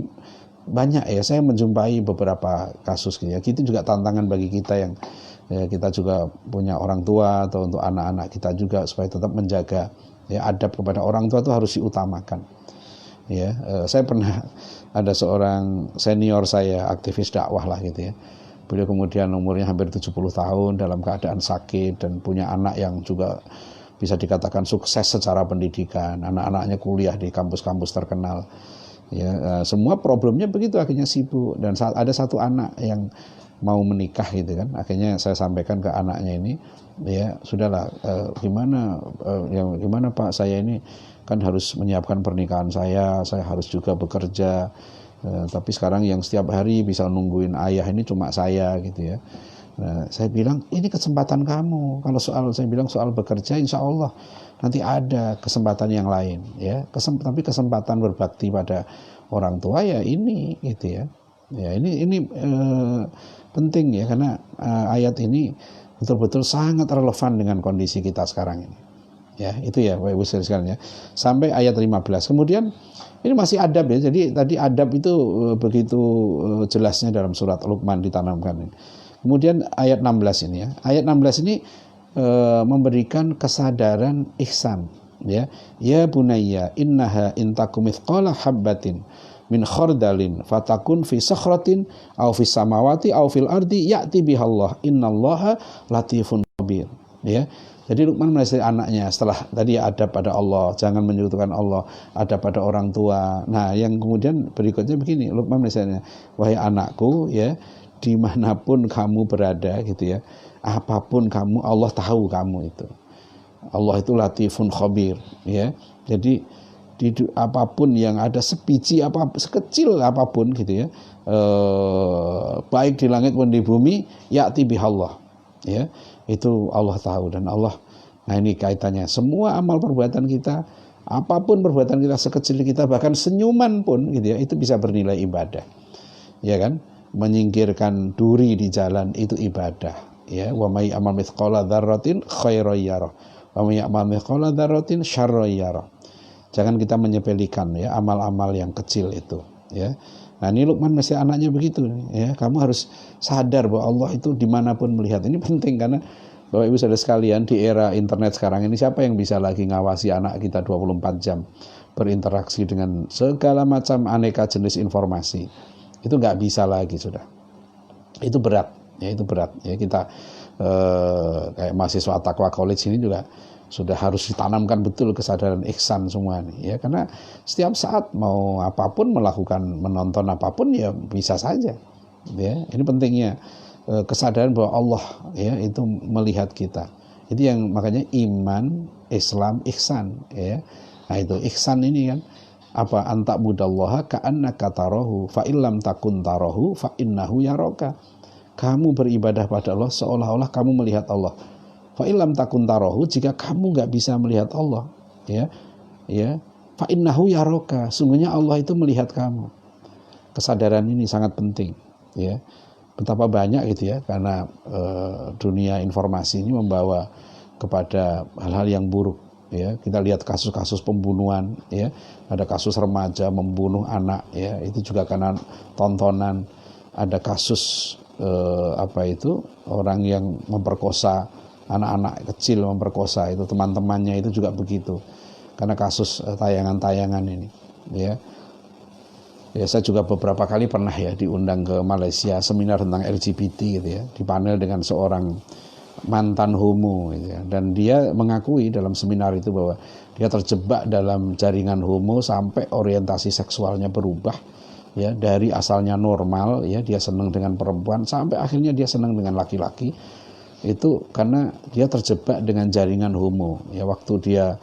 banyak, ya, saya menjumpai beberapa kasus gitu, ya. Itu juga tantangan bagi kita yang, ya, kita juga punya orang tua atau untuk anak-anak kita juga supaya tetap menjaga, ya, adab kepada orang tua itu harus diutamakan, ya. Saya pernah ada seorang senior saya, aktivis dakwah lah gitu, ya. Beliau kemudian umurnya hampir 70 tahun dalam keadaan sakit dan punya anak yang juga bisa dikatakan sukses secara pendidikan. Anak-anaknya kuliah di kampus-kampus terkenal. Ya, semua problemnya begitu, akhirnya sibuk. Dan saat ada satu anak yang mau menikah gitu kan, akhirnya saya sampaikan ke anaknya ini, ya, sudahlah, gimana Pak, saya ini kan harus menyiapkan pernikahan saya harus juga bekerja, tapi sekarang yang setiap hari bisa nungguin ayah ini cuma saya gitu, ya. Nah, saya bilang ini kesempatan kamu. Kalau saya bilang soal bekerja, insya Allah nanti ada kesempatan yang lain, ya. Tapi kesempatan berbakti pada orang tua, ya, ini gitu, ya. Ya, ini penting, ya, karena ayat ini betul-betul sangat relevan dengan kondisi kita sekarang ini. Ya, itu, ya, Bapak Ibu sekalian, ya. Sampai ayat 15. Kemudian ini masih adab, ya. Jadi tadi adab itu begitu jelasnya dalam surat Luqman ditanamkan. Kemudian ayat 16 ini, ya. Ayat 16 ini memberikan kesadaran ihsan, ya. Ya bunayya innaha in takum mithqala habbatin min khardalin fatakun fi sakhratin aw fis samawati aw fil ardi ya'ti bihallah innallaha latifun khabir. Ya. Jadi Luqman menasihati anaknya setelah tadi adab pada Allah, jangan menyekutukan Allah, adab pada orang tua. Nah, yang kemudian berikutnya begini, Luqman menasihatinya, wahai anakku, ya, dimanapun kamu berada, gitu ya, apapun kamu, Allah tahu kamu itu. Allah itu latifun khabir, ya. Jadi apapun yang ada sebiji apa sekecil apapun, gitu ya, baik di langit maupun di bumi, ya'ti bihallah, ya. Itu Allah tahu dan Allah. Nah, ini kaitannya semua amal perbuatan kita, apapun perbuatan kita sekecil kita, bahkan senyuman pun, gitu ya, itu bisa bernilai ibadah, ya kan? Menyingkirkan duri di jalan itu ibadah, ya. Wa may amal mithqala dzarratin khairan yarah wa may amal mithqala dzarratin syarran yarah. Jangan kita menyepelekan, ya, amal-amal yang kecil itu, ya. Nah, ini Luqman masih anaknya begitu, ya. Kamu harus sadar bahwa Allah itu dimanapun melihat. Ini penting karena Bapak Ibu Saudara sekalian, di era internet sekarang ini siapa yang bisa lagi ngawasi anak kita 24 jam berinteraksi dengan segala macam aneka jenis informasi. Itu nggak bisa lagi, sudah. Itu berat, ya, itu berat. Ya, kita kayak mahasiswa Taqwa College ini juga sudah harus ditanamkan betul kesadaran ihsan semua nih, ya, karena setiap saat mau apapun melakukan, menonton apapun, ya bisa saja, ya. Ini pentingnya kesadaran bahwa Allah, ya, itu melihat kita. Itu yang makanya iman, Islam, ihsan, ya. Nah, itu ihsan ini kan apa, anta budallaha ka'annaka tarahu fa illam takun tarahu fa innahu yaraka. Kamu beribadah pada Allah seolah-olah kamu melihat Allah. Fa illam takun tarahu, jika kamu nggak bisa melihat Allah, ya, ya, fa innahu yaraka, sungguhnya Allah itu melihat kamu. Kesadaran ini sangat penting, ya. Betapa banyak, gitu ya, karena dunia informasi ini membawa kepada hal-hal yang buruk, ya. Kita lihat kasus-kasus pembunuhan, ya, ada kasus remaja membunuh anak, ya, itu juga karena tontonan. Ada kasus orang yang memperkosa anak-anak kecil, memperkosa, itu teman-temannya itu juga begitu, karena kasus tayangan-tayangan ini, ya. Ya, saya juga beberapa kali pernah, ya, diundang ke Malaysia seminar tentang LGBT, gitu ya, di panel dengan seorang mantan homo, gitu ya, dan dia mengakui dalam seminar itu bahwa dia terjebak dalam jaringan homo sampai orientasi seksualnya berubah, ya, dari asalnya normal, ya, dia senang dengan perempuan sampai akhirnya dia senang dengan laki-laki. Itu karena dia terjebak dengan jaringan homo, ya. Waktu dia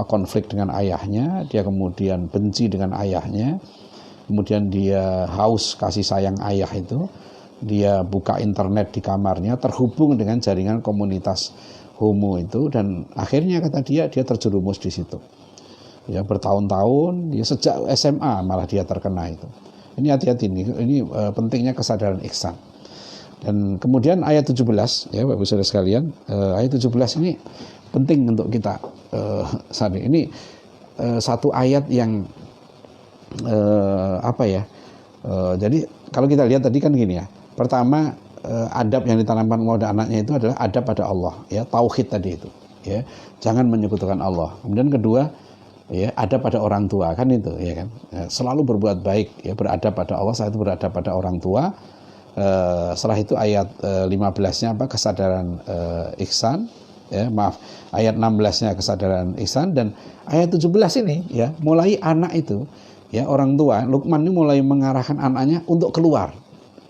konflik dengan ayahnya, dia kemudian benci dengan ayahnya, kemudian dia haus kasih sayang ayah itu, dia buka internet di kamarnya, terhubung dengan jaringan komunitas homo itu, dan akhirnya kata dia terjerumus di situ, ya, bertahun-tahun, dia sejak SMA malah dia terkena itu. Ini hati-hati, ini pentingnya kesadaran ihsan. Dan kemudian ayat 17, ya, Bapak Ibu Saudara sekalian, ayat 17 ini penting untuk kita sadar. Ini satu ayat yang jadi kalau kita lihat tadi kan gini, ya. Pertama, adab yang ditanamkan kepada anaknya itu adalah adab pada Allah, ya, tauhid tadi itu, ya. Jangan menyekutukan Allah. Kemudian kedua, ya, adab pada orang tua, kan itu, ya kan. Selalu berbuat baik, ya, beradab pada Allah, saat itu beradab pada orang tua. Setelah itu ayat 15-nya kesadaran ihsan, ya, ayat 16-nya kesadaran ihsan, dan ayat 17 ini, ya, mulai anak itu, ya, orang tua Luqman ini mulai mengarahkan anaknya untuk keluar,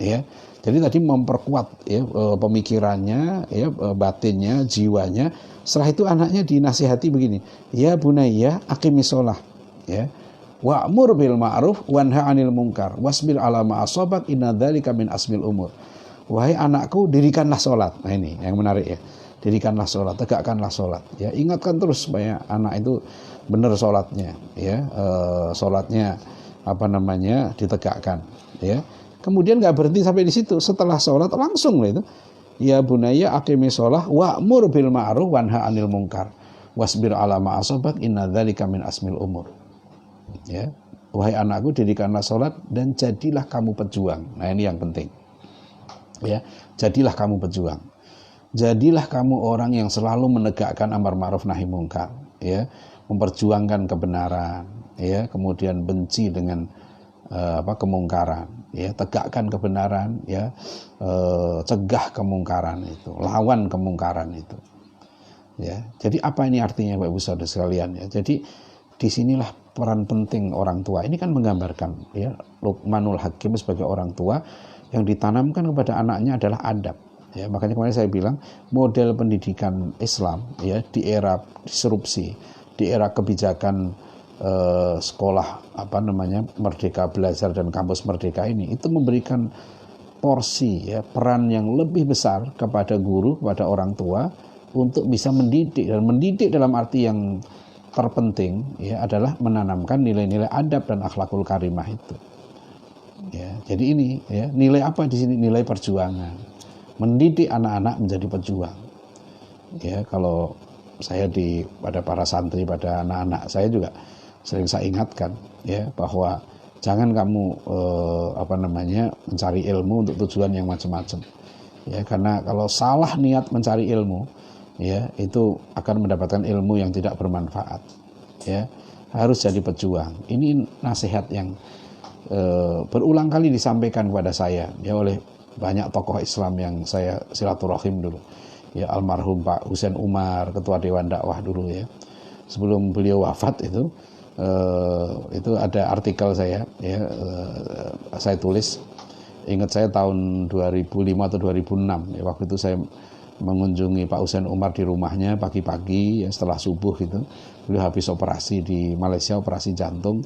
ya. Jadi tadi memperkuat, ya, pemikirannya, ya, batinnya, jiwanya. Setelah itu anaknya dinasihati begini, ya bunayya aqimis shalah, ya, wa'mur bil ma'ruf wanha 'anil munkar wasbir 'ala ma asabak inna dzalika min asmil umur. Wahai anakku, dirikanlah salat. Nah, ini yang menarik, ya. Dirikanlah salat, tegakkanlah salat, ya. Ingatkan terus supaya anak itu benar salatnya, ya. Salatnya ditegakkan, ya. Kemudian nggak berhenti sampai di situ. Setelah salat langsung itu, ya bunayya aqimis shalah wa'mur bil ma'ruf wanha 'anil munkar wasbir 'ala ma asabak inna dzalika min asmil umur. Ya, wahai anakku, dirikanlah salat dan jadilah kamu pejuang. Nah, ini yang penting, ya, jadilah kamu pejuang, jadilah kamu orang yang selalu menegakkan amar ma'ruf nahi mungkar, ya, memperjuangkan kebenaran, ya, kemudian benci dengan kemungkaran, ya, tegakkan kebenaran, ya, cegah kemungkaran itu, lawan kemungkaran itu. Ya, jadi apa ini artinya Bapak Ibu Saudara sekalian, ya? Jadi disinilah peran penting orang tua. Ini kan menggambarkan, ya, Luqmanul Hakim sebagai orang tua yang ditanamkan kepada anaknya adalah adab. Ya, makanya kemarin saya bilang model pendidikan Islam, ya, di era disrupsi, di era kebijakan sekolah Merdeka Belajar dan Kampus Merdeka ini, itu memberikan porsi, ya, peran yang lebih besar kepada guru, kepada orang tua untuk bisa mendidik, dan mendidik dalam arti yang terpenting, ya, adalah menanamkan nilai-nilai adab dan akhlakul karimah itu. Ya, jadi ini, ya, nilai apa di sini? Nilai perjuangan. Mendidik anak-anak menjadi pejuang. Ya, kalau saya pada para santri, pada anak-anak saya juga sering saya ingatkan, ya, bahwa jangan kamu mencari ilmu untuk tujuan yang macam-macam. Ya, karena kalau salah niat mencari ilmu, ya, itu akan mendapatkan ilmu yang tidak bermanfaat. Ya, harus jadi pejuang. Ini nasihat yang berulang kali disampaikan kepada saya, ya, oleh banyak tokoh Islam yang saya silaturahim dulu. Ya, almarhum Pak Husain Umar, ketua Dewan Dakwah dulu, ya. Sebelum beliau wafat itu ada artikel saya, ya, saya tulis. Ingat saya tahun 2005 atau 2006, ya, waktu itu saya mengunjungi Pak Husain Umar di rumahnya pagi-pagi, ya, setelah subuh gitu. Beliau habis operasi di Malaysia, operasi jantung.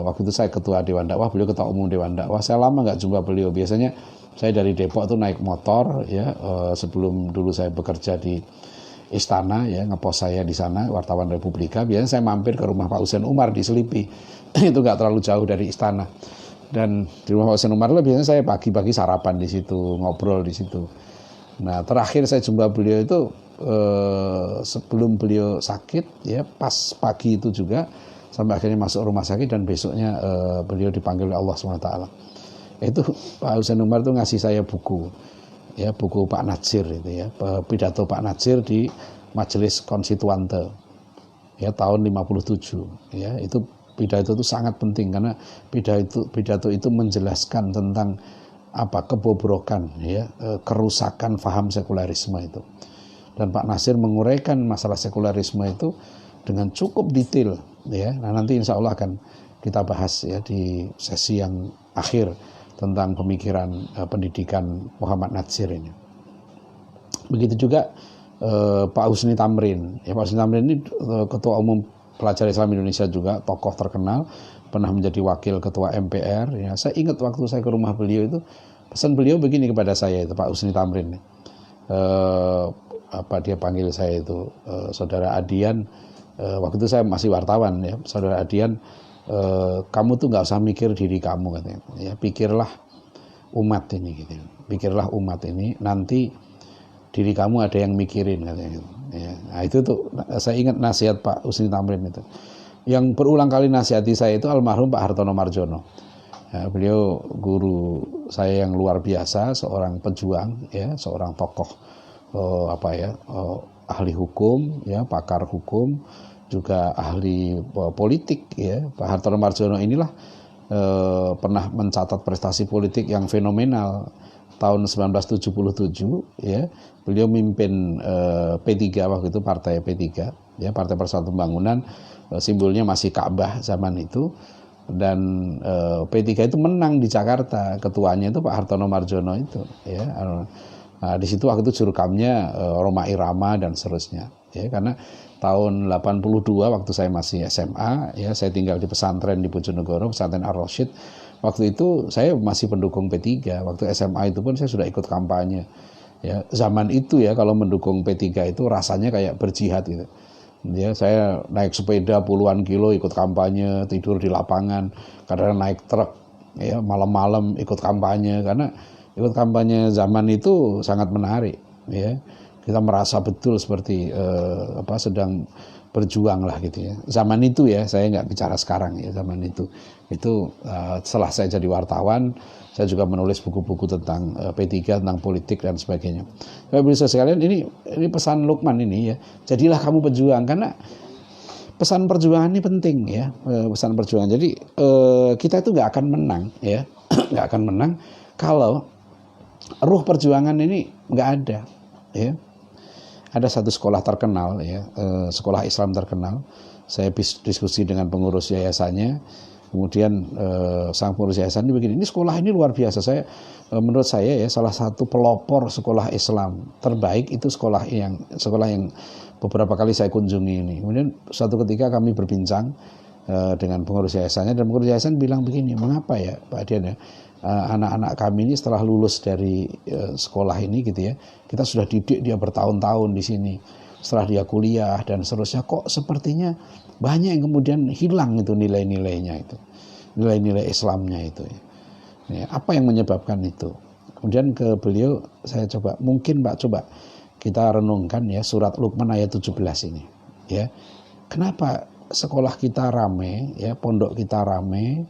Waktu itu saya ketua Dewan Dakwah, beliau ketua umum Dewan Dakwah. Saya lama nggak jumpa beliau. Biasanya saya dari Depok tuh naik motor, ya, sebelum dulu saya bekerja di Istana, ya, ngepos saya di sana, wartawan Republika. Biasanya saya mampir ke rumah Pak Husain Umar di Selipi. Itu nggak terlalu jauh dari Istana. Dan di rumah Pak Husain Umar biasanya saya pagi-pagi sarapan di situ, ngobrol di situ. Nah, terakhir saya jumpa beliau itu sebelum beliau sakit, ya, pas pagi itu juga, sampai akhirnya masuk rumah sakit, dan besoknya beliau dipanggil oleh Allah SWT. Itu Pak Husain Umar itu ngasih saya buku, ya, buku Pak Natsir itu, ya, pidato Pak Natsir di Majelis Konstituante, ya, tahun 57. Ya, itu pidato itu sangat penting karena pidato itu menjelaskan tentang kebobrokan, ya, kerusakan faham sekularisme itu. Dan Pak Natsir menguraikan masalah sekularisme itu dengan cukup detail, ya. Nah, nanti insya Allah akan kita bahas, ya, di sesi yang akhir tentang pemikiran pendidikan Muhammad Natsir ini. Begitu juga Pak Husni Tamrin. Ya, Pak Husni Tamrin ini Ketua Umum Pelajar Islam Indonesia juga, tokoh terkenal, pernah menjadi wakil ketua MPR. Ya, saya ingat waktu saya ke rumah beliau itu, pesan beliau begini kepada saya, itu Pak Husni Tamrin. Dia panggil saya itu Saudara Adian. Waktu itu saya masih wartawan, ya, Saudara Adian, kamu tuh nggak usah mikir diri kamu, katanya, ya, pikirlah umat ini, gitu. Pikirlah umat ini, nanti diri kamu ada yang mikirin, katanya, gitu. Ya, nah, itu tuh saya ingat nasihat Pak Husni Tamrin itu. Yang berulang kali nasihati saya itu almarhum Pak Hartono Marjono. Ya, beliau guru saya yang luar biasa, seorang pejuang, ya, seorang tokoh ahli hukum, ya, pakar hukum, juga ahli politik, ya. Pak Hartono Marjono inilah pernah mencatat prestasi politik yang fenomenal. Tahun 1977, ya, beliau mimpin P3 waktu itu, partai P3, ya, Partai Persatuan Pembangunan, simbolnya masih Ka'bah zaman itu. Dan P3 itu menang di Jakarta, ketuanya itu Pak Hartono Marjono itu, ya. Nah, di situ waktu itu jurukamnya Roma Irama dan seterusnya, ya, karena tahun 82 waktu saya masih SMA, ya, saya tinggal di pesantren di Bojonegoro, pesantren Ar-Rasyid. Waktu itu saya masih pendukung P3. Waktu SMA itu pun saya sudah ikut kampanye. Ya, zaman itu, ya, kalau mendukung P3 itu rasanya kayak berjihad gitu. Ya, saya naik sepeda puluhan kilo ikut kampanye, tidur di lapangan, kadang naik truk, ya, malam-malam ikut kampanye, karena ikut kampanye zaman itu sangat menarik, ya. Kita merasa betul seperti sedang berjuang lah, gitu, ya. Zaman itu, ya, saya nggak bicara sekarang, ya, zaman itu setelah saya jadi wartawan, saya juga menulis buku-buku tentang P3, tentang politik dan sebagainya. Bapak Ibu sekalian, ini pesan Luqman ini, ya, jadilah kamu pejuang, karena pesan perjuangan ini penting ya, pesan perjuangan. Jadi kita itu nggak akan menang ya, nggak akan menang kalau ruh perjuangan ini nggak ada ya. Ada satu sekolah terkenal ya, sekolah Islam terkenal. Saya diskusi dengan pengurus yayasannya. Kemudian sang pengurus yayasan ini begini, ini sekolah ini luar biasa. Menurut saya ya, salah satu pelopor sekolah Islam terbaik itu sekolah yang beberapa kali saya kunjungi ini. Kemudian suatu ketika kami berbincang dengan pengurus yayasannya, dan pengurus yayasan bilang begini, mengapa ya Pak Dian ya, anak-anak kami ini setelah lulus dari sekolah ini gitu ya, kita sudah didik dia bertahun-tahun di sini. Setelah dia kuliah dan seterusnya, kok sepertinya banyak yang kemudian hilang itu nilai-nilainya itu, nilai-nilai Islamnya itu ya. Apa yang menyebabkan itu? Kemudian ke beliau saya coba, mungkin Pak, coba kita renungkan ya surat Luqman ayat 17 ini ya. Kenapa sekolah kita rame ya, pondok kita rame,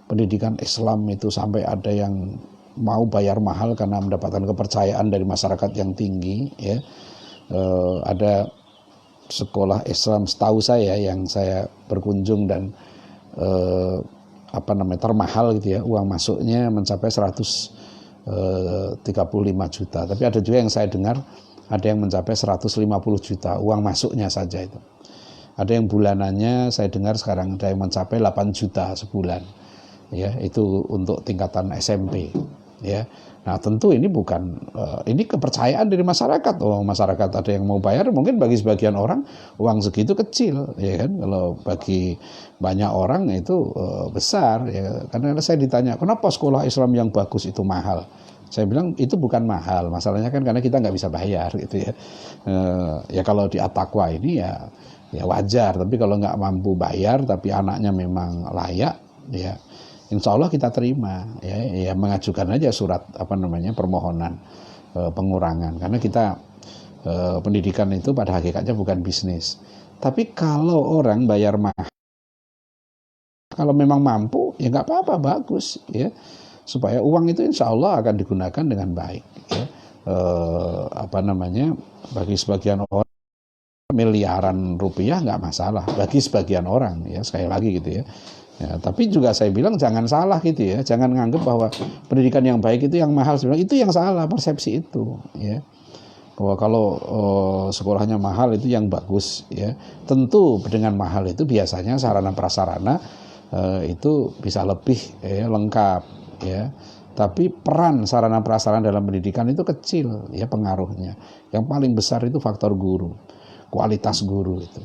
pendidikan Islam itu sampai ada yang mau bayar mahal karena mendapatkan kepercayaan dari masyarakat yang tinggi ya. Ada sekolah Islam setahu saya yang saya berkunjung dan termahal gitu ya, uang masuknya mencapai 135 juta. Tapi ada juga yang saya dengar ada yang mencapai 150 juta uang masuknya saja itu. Ada yang bulanannya saya dengar sekarang ada yang mencapai 8 juta sebulan. Ya, itu untuk tingkatan SMP ya. Nah, tentu ini bukan ini kepercayaan dari masyarakat. Oh, masyarakat ada yang mau bayar, mungkin bagi sebagian orang uang segitu kecil ya kan. Kalau bagi banyak orang itu besar ya. Karena saya ditanya, "Kenapa sekolah Islam yang bagus itu mahal?" Saya bilang itu bukan mahal, masalahnya kan karena kita nggak bisa bayar gitu ya. Ya kalau di At-Taqwa ini ya wajar, tapi kalau nggak mampu bayar tapi anaknya memang layak ya, insya Allah kita terima ya, mengajukan aja surat permohonan pengurangan, karena kita pendidikan itu pada hakikatnya bukan bisnis. Tapi kalau orang bayar mahal, kalau memang mampu ya nggak apa-apa, bagus ya, supaya uang itu insya Allah akan digunakan dengan baik ya. Bagi sebagian orang miliaran rupiah nggak masalah, bagi sebagian orang ya, sekali lagi gitu ya. Ya, tapi juga saya bilang jangan salah gitu ya, jangan nganggap bahwa pendidikan yang baik itu yang mahal. Sebenarnya itu yang salah, persepsi itu ya, bahwa kalau sekolahnya mahal itu yang bagus ya. Tentu dengan mahal itu biasanya sarana prasarana itu bisa lebih lengkap ya, tapi peran sarana prasarana dalam pendidikan itu kecil ya pengaruhnya. Yang paling besar itu faktor guru, kualitas guru itu.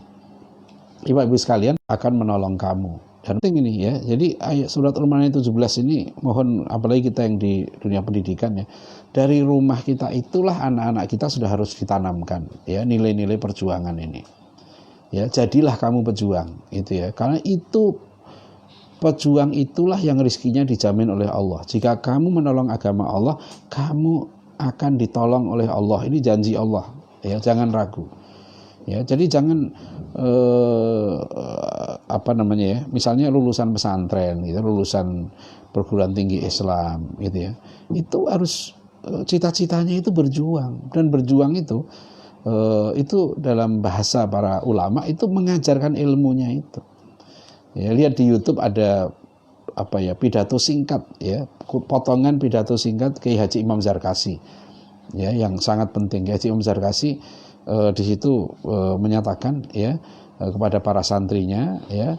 Ibu-ibu sekalian akan menolong kamu. Dan penting ini ya, jadi ayat surat Al-Luqman 17 ini mohon, apalagi kita yang di dunia pendidikan ya, dari rumah kita itulah anak-anak kita sudah harus ditanamkan ya nilai-nilai perjuangan ini. Ya, jadilah kamu pejuang itu ya, karena itu pejuang itulah yang rizkinya dijamin oleh Allah. Jika kamu menolong agama Allah, kamu akan ditolong oleh Allah. Ini janji Allah ya, jangan ragu. Ya, jadi jangan misalnya lulusan pesantren gitu, lulusan perguruan tinggi Islam gitu ya, itu harus cita-citanya itu berjuang, dan berjuang itu dalam bahasa para ulama itu mengajarkan ilmunya itu. Ya, lihat di YouTube ada pidato singkat ya, potongan pidato singkat Kiai Haji Imam Zarkasi ya, yang sangat penting. Kiai Haji Imam Zarkasi di situ menyatakan ya kepada para santrinya ya,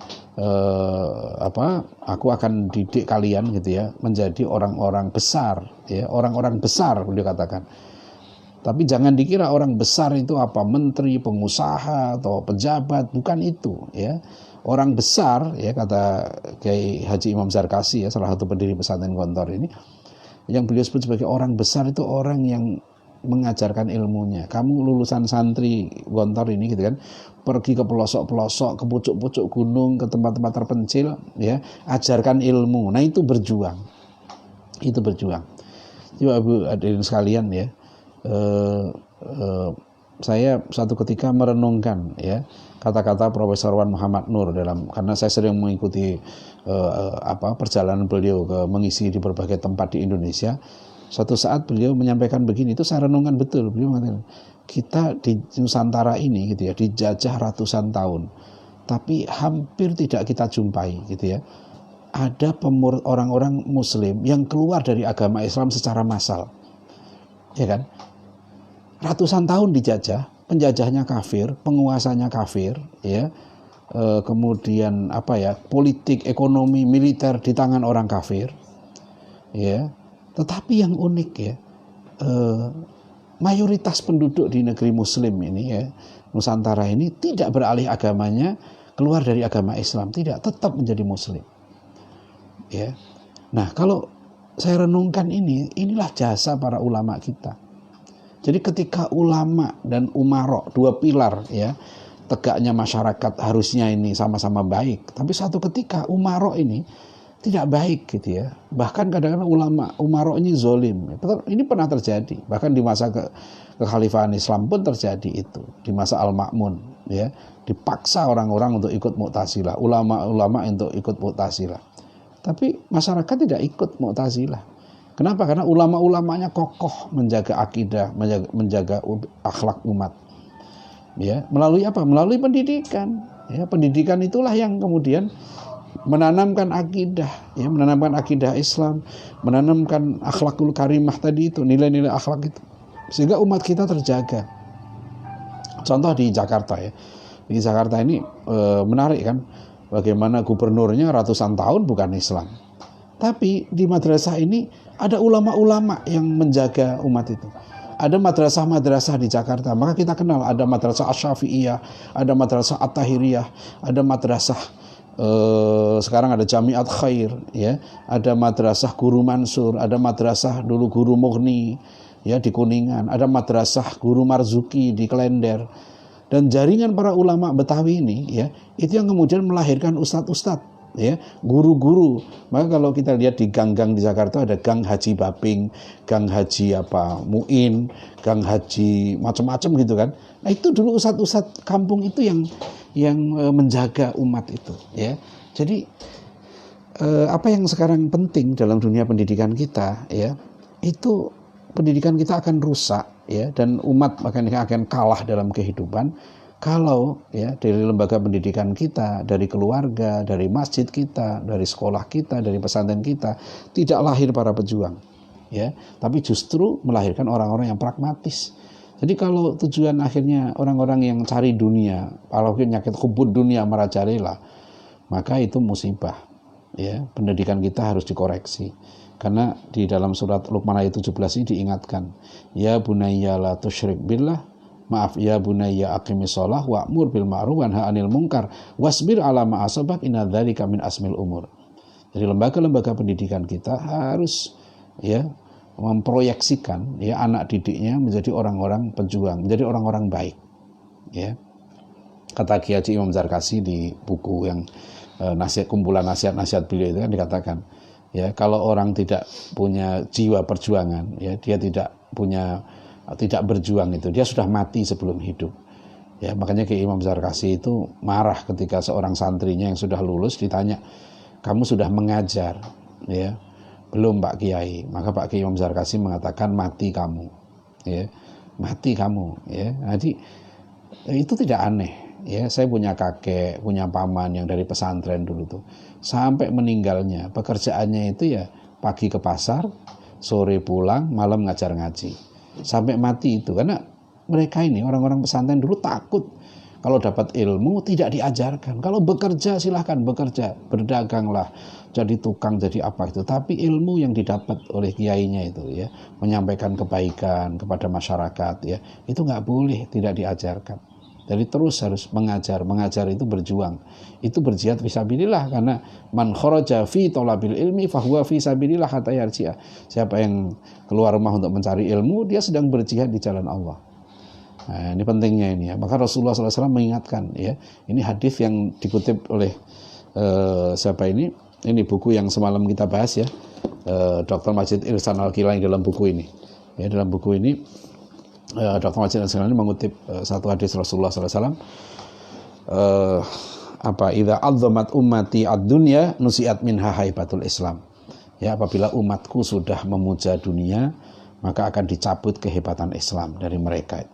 aku akan didik kalian gitu ya menjadi orang-orang besar ya, orang-orang besar beliau katakan. Tapi jangan dikira orang besar itu menteri, pengusaha atau pejabat, bukan itu ya. Orang besar ya, kata Kiai Haji Imam Zarkasi ya, salah satu pendiri pesantren Gontor ini, yang beliau sebut sebagai orang besar itu orang yang mengajarkan ilmunya. Kamu lulusan santri Gontor ini gitu kan, pergi ke pelosok-pelosok, ke pucuk-pucuk gunung, ke tempat-tempat terpencil ya, ajarkan ilmu. Nah, itu berjuang. Itu berjuang. Ibu hadirin sekalian ya, saya suatu ketika merenungkan ya kata-kata Profesor Wan Muhammad Nur karena saya sering mengikuti perjalanan beliau mengisi di berbagai tempat di Indonesia. Suatu saat beliau menyampaikan begini, itu saya renungkan betul. Beliau mengatakan, kita di Nusantara ini gitu ya, dijajah ratusan tahun tapi hampir tidak kita jumpai gitu ya. Ada orang-orang Muslim yang keluar dari agama Islam secara massal, ya kan? Ratusan tahun dijajah, penjajahnya kafir, penguasanya kafir, ya. Kemudian politik, ekonomi, militer di tangan orang kafir, ya. Tetapi yang unik ya, mayoritas penduduk di negeri Muslim ini ya, Nusantara ini tidak beralih agamanya keluar dari agama Islam, tidak, tetap menjadi Muslim, ya. Nah, kalau saya renungkan inilah jasa para ulama kita. Jadi ketika ulama dan umaro, dua pilar ya, tegaknya masyarakat harusnya ini sama-sama baik, tapi satu ketika umaro ini tidak baik gitu ya. Bahkan kadang-kadang umaro ini zolim. Ini pernah terjadi. Bahkan di masa kekhalifahan Islam pun terjadi itu. Di masa Al-Ma'mun ya, dipaksa orang-orang untuk ikut Mu'tazilah, ulama-ulama untuk ikut Mu'tazilah. Tapi masyarakat tidak ikut Mu'tazilah. Kenapa? Karena ulama-ulamanya kokoh menjaga akidah, menjaga akhlak umat. Ya, melalui apa? Melalui pendidikan. Ya, pendidikan itulah yang kemudian menanamkan akidah, ya, menanamkan akidah Islam, menanamkan akhlakul karimah tadi itu, nilai-nilai akhlak itu, sehingga umat kita terjaga. Contoh di Jakarta ya, di Jakarta ini menarik kan, bagaimana gubernurnya ratusan tahun bukan Islam, tapi di madrasah ini ada ulama-ulama yang menjaga umat itu. Ada madrasah-madrasah di Jakarta, maka kita kenal ada madrasah Asy-Syafi'iyah, ada madrasah At-Tahiriyah, ada madrasah sekarang ada Jamiat Khair ya, ada madrasah Guru Mansur, ada madrasah dulu Guru Mughni ya di Kuningan, ada madrasah Guru Marzuki di Klender, dan jaringan para ulama Betawi ini ya, itu yang kemudian melahirkan ustadz-ustadz ya, guru-guru. Maka kalau kita lihat di gang-gang di Jakarta ada gang Haji Babing, gang Haji Muin, gang Haji macam-macam gitu kan. Nah, itu dulu ustadz-ustadz kampung itu yang menjaga umat itu ya. Jadi apa yang sekarang penting dalam dunia pendidikan kita ya, itu pendidikan kita akan rusak ya, dan umat akan kalah dalam kehidupan kalau ya dari lembaga pendidikan kita, dari keluarga, dari masjid kita, dari sekolah kita, dari pesantren kita tidak lahir para pejuang ya, tapi justru melahirkan orang-orang yang pragmatis. Jadi kalau tujuan akhirnya orang-orang yang cari dunia, kalau penyakit hubud dunia merajalela, maka itu musibah. Ya, pendidikan kita harus dikoreksi. Karena di dalam surat Luqman ayat 17 ini diingatkan, ya bunayya la tusyrik billah, maaf ya bunayya aqimis shalah wa'mur bil ma'ruf wanha 'anil munkar wasbir 'ala ma asabak inna dzalika min asmil umur. Jadi lembaga-lembaga pendidikan kita harus ya memproyeksikan ya anak didiknya menjadi orang-orang pejuang, menjadi orang-orang baik. Ya. Kata Kiai Haji Imam Zarkasi di buku yang kumpulan nasihat-nasihat beliau itu kan dikatakan, ya kalau orang tidak punya jiwa perjuangan, ya dia tidak berjuang itu, dia sudah mati sebelum hidup. Ya, makanya Kiai Imam Zarkasi itu marah ketika seorang santrinya yang sudah lulus ditanya, "Kamu sudah mengajar?" Ya. "Belum Pak Kiai." Maka Pak Kiai Imam Zarkasi mengatakan, "Mati kamu." Ya, mati kamu. Ya, jadi itu tidak aneh. Ya, saya punya kakek, punya paman yang dari pesantren dulu tuh, sampai meninggalnya pekerjaannya itu ya pagi ke pasar, sore pulang, malam ngajar ngaji, sampai mati itu. Karena mereka ini orang-orang pesantren dulu takut kalau dapat ilmu tidak diajarkan. Kalau bekerja silahkan bekerja, berdaganglah, jadi tukang, jadi apa itu. Tapi ilmu yang didapat oleh kiainya itu ya, menyampaikan kebaikan kepada masyarakat ya, itu nggak boleh tidak diajarkan. Jadi terus harus mengajar. Mengajar itu berjuang, itu berjihad fisabilillah. Karena man kharaja fi thalabil ilmi fahuwa fi sabilillah hatta yarji'a. Siapa yang keluar rumah untuk mencari ilmu, dia sedang berjihad di jalan Allah. Nah, ini pentingnya ini ya. Maka Rasulullah SAW mengingatkan ya. Ini hadis yang dikutip oleh siapa ini? Ini buku yang semalam kita bahas ya. Dr. Majid Ihsan Al-Kilani dalam buku ini. Ya, dalam buku ini Dr. Majid Ihsan Al-Kilani mengutip satu hadis Rasulullah SAW. Idza azzamat ummati ad-dunya nusiat minha haibatul Islam. Ya, apabila umatku sudah memuja dunia, maka akan dicabut kehebatan Islam dari mereka.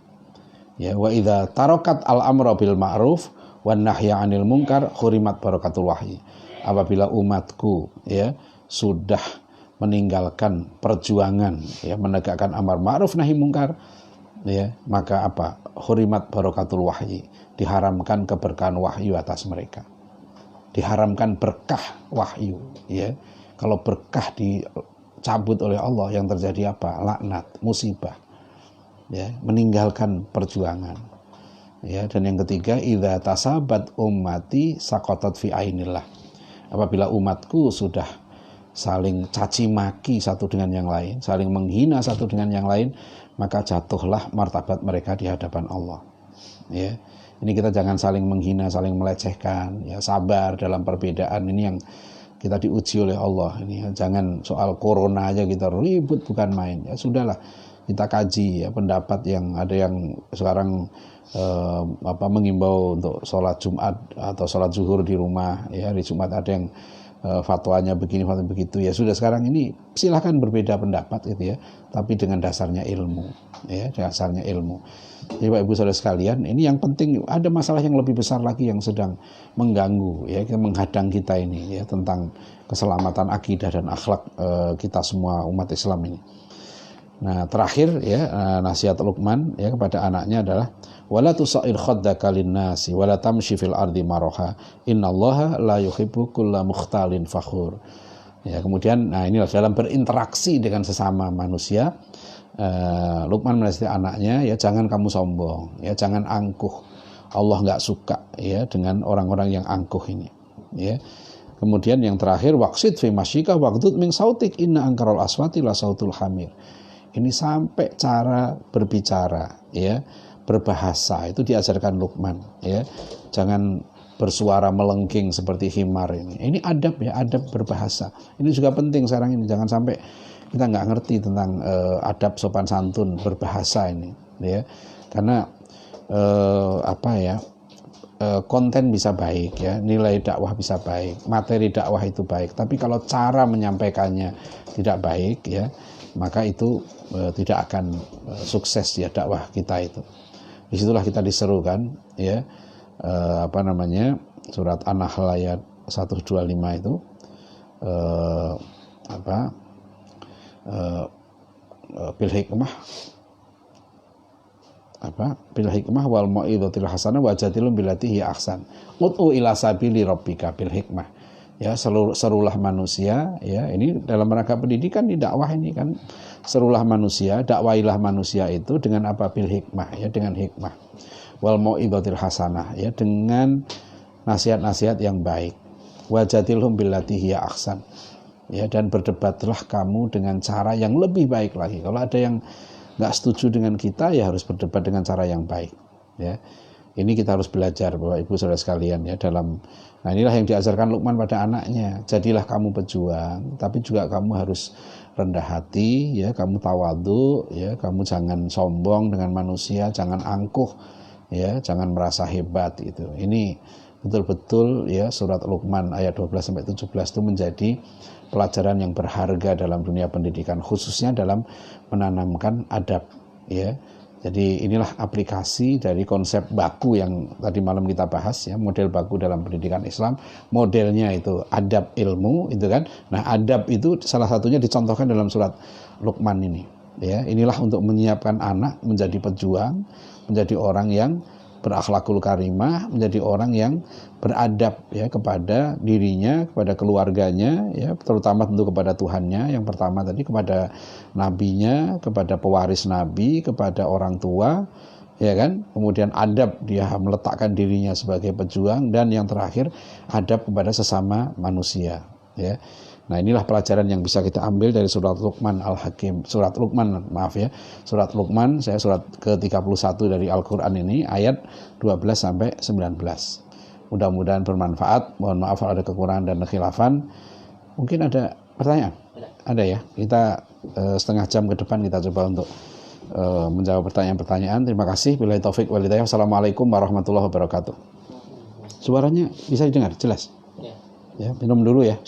Ya, wa idza tarakat al-amra bil ma'ruf wan nahya 'anil munkar hurimat barakatul wahyi. Apabila umatku ya sudah meninggalkan perjuangan ya menegakkan amar ma'ruf nahi munkar ya, maka apa? Hurimat barakatul wahyi, diharamkan keberkahan wahyu atas mereka. Diharamkan berkah wahyu ya. Kalau berkah dicabut oleh Allah, yang terjadi apa? Laknat, musibah. Ya, meninggalkan perjuangan. Ya, dan yang ketiga, idza tasabat ummati saqatat fi ainillah. Apabila umatku sudah saling caci maki satu dengan yang lain, saling menghina satu dengan yang lain, maka jatuhlah martabat mereka di hadapan Allah. Ya. Ini kita jangan saling menghina, saling melecehkan, ya, sabar dalam perbedaan. Ini yang kita diuji oleh Allah. Ini ya, jangan soal corona aja kita ribut, bukan main. Ya sudahlah, kita kaji ya pendapat yang ada yang sekarang mengimbau untuk sholat Jumat atau sholat zuhur di rumah. Ya, hari Jumat ada yang fatwanya begini, fatwa begitu. Ya sudah, sekarang ini silahkan berbeda pendapat gitu ya, tapi dengan dasarnya ilmu. Ya, dasarnya ilmu. Jadi Bapak Ibu Saudara sekalian, ini yang penting, ada masalah yang lebih besar lagi yang sedang mengganggu ya, menghadang kita ini ya, tentang keselamatan akidah dan akhlak kita semua umat Islam ini. Nah, terakhir ya, nasihat Luqman ya kepada anaknya adalah wala tusair khaddaka linnasi wala tamshi fil ardi maraha innallaha la yuhibbu kulla mukhtalin fakhur. Ya, kemudian inilah dalam berinteraksi dengan sesama manusia, Luqman menasihati anaknya ya, jangan kamu sombong ya, jangan angkuh. Allah enggak suka ya dengan orang-orang yang angkuh ini ya. Kemudian yang terakhir, waqsid fi masyika waqdud min sautik inna ankaral aswati la sautul hamir. Ini sampai cara berbicara ya, berbahasa itu diajarkan Luqman ya. Jangan bersuara melengking seperti himar ini. Ini adab ya, adab berbahasa. Ini juga penting sekarang ini, jangan sampai kita nggak ngerti tentang adab sopan santun berbahasa ini ya. Karena konten bisa baik ya, nilai dakwah bisa baik, materi dakwah itu baik, tapi kalau cara menyampaikannya tidak baik ya, maka itu tidak akan sukses ya dakwah kita itu. Disitulah kita diserukan ya, surat An-Nahl ayat 125 itu bil hikmah wal mau'izatil hasanah wajadilhum billati hiya ahsan. Ud'u ila sabili rabbika bil hikmah. Ya, serulah manusia ya, ini dalam rangka pendidikan di dakwah ini kan, serulah manusia, dakwailah manusia itu dengan apa? Bil hikmah ya, dengan hikmah. Wal mau'izatil hasanah ya, dengan nasihat-nasihat yang baik. Wajadilhum billati hiya ahsan. Ya, dan berdebatlah kamu dengan cara yang lebih baik lagi. Kalau ada yang nggak setuju dengan kita, ya harus berdebat dengan cara yang baik ya. Ini kita harus belajar Bapak Ibu Saudara sekalian ya, nah inilah yang diajarkan Luqman pada anaknya. Jadilah kamu pejuang, tapi juga kamu harus rendah hati ya, kamu tawadhu ya, kamu jangan sombong dengan manusia, jangan angkuh ya, jangan merasa hebat gitu. Ini betul-betul ya, surat Luqman ayat 12 sampai 17 itu menjadi pelajaran yang berharga dalam dunia pendidikan, khususnya dalam menanamkan adab ya. Jadi inilah aplikasi dari konsep baku yang tadi malam kita bahas ya, model baku dalam pendidikan Islam. Modelnya itu adab ilmu itu kan. Nah, adab itu salah satunya dicontohkan dalam surat Luqman ini ya. Inilah untuk menyiapkan anak menjadi pejuang, menjadi orang yang berakhlakul karimah, menjadi orang yang beradab ya kepada dirinya, kepada keluarganya ya, terutama tentu kepada Tuhannya yang pertama tadi, kepada nabinya, kepada pewaris nabi, kepada orang tua ya kan. Kemudian adab, dia meletakkan dirinya sebagai pejuang, dan yang terakhir adab kepada sesama manusia ya. Nah, inilah pelajaran yang bisa kita ambil dari surat Luqman Al-Hakim. Surat Luqman saya surat ke-31 dari Al-Qur'an ini ayat 12 sampai 19. Mudah-mudahan bermanfaat. Mohon maaf kalau ada kekurangan dan kekhilafan. Mungkin ada pertanyaan? Ada ya. Kita setengah jam ke depan kita coba untuk menjawab pertanyaan-pertanyaan. Terima kasih. Billahi taufik wal hidayah. Assalamualaikum warahmatullahi wabarakatuh. Suaranya bisa didengar jelas? Ya, minum dulu ya.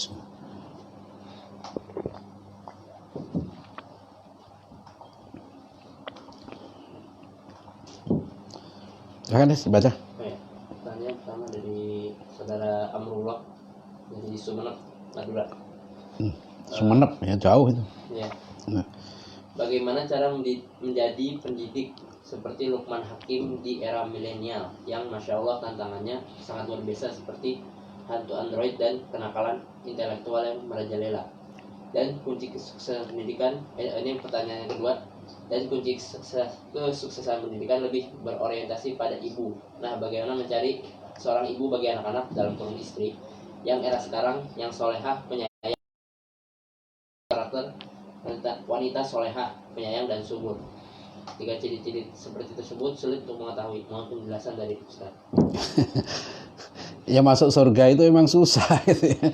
Silakan baca.
Pertanyaan pertama
Sumenep ya, jauh itu.
Ya.
Nah.
Bagaimana cara menjadi pendidik seperti Lukman Hakim di era milenial yang Masya Allah tantangannya sangat luar biasa, seperti hantu android dan kenakalan intelektual yang merajalela. Dan kunci kesuksesan pendidikan, ini pertanyaan yang kedua, dan kunci kesuksesan pendidikan lebih berorientasi pada ibu. Nah, bagaimana mencari seorang ibu bagi anak-anak dalam kurung istri yang era sekarang, yang solehah, penyayang, karakter wanita solehah, penyayang dan subur. Tiga ciri-ciri seperti tersebut sulit untuk mengetahui. Mohon penjelasan dari Ustaz.
Ya masuk surga itu emang susah gitu ya.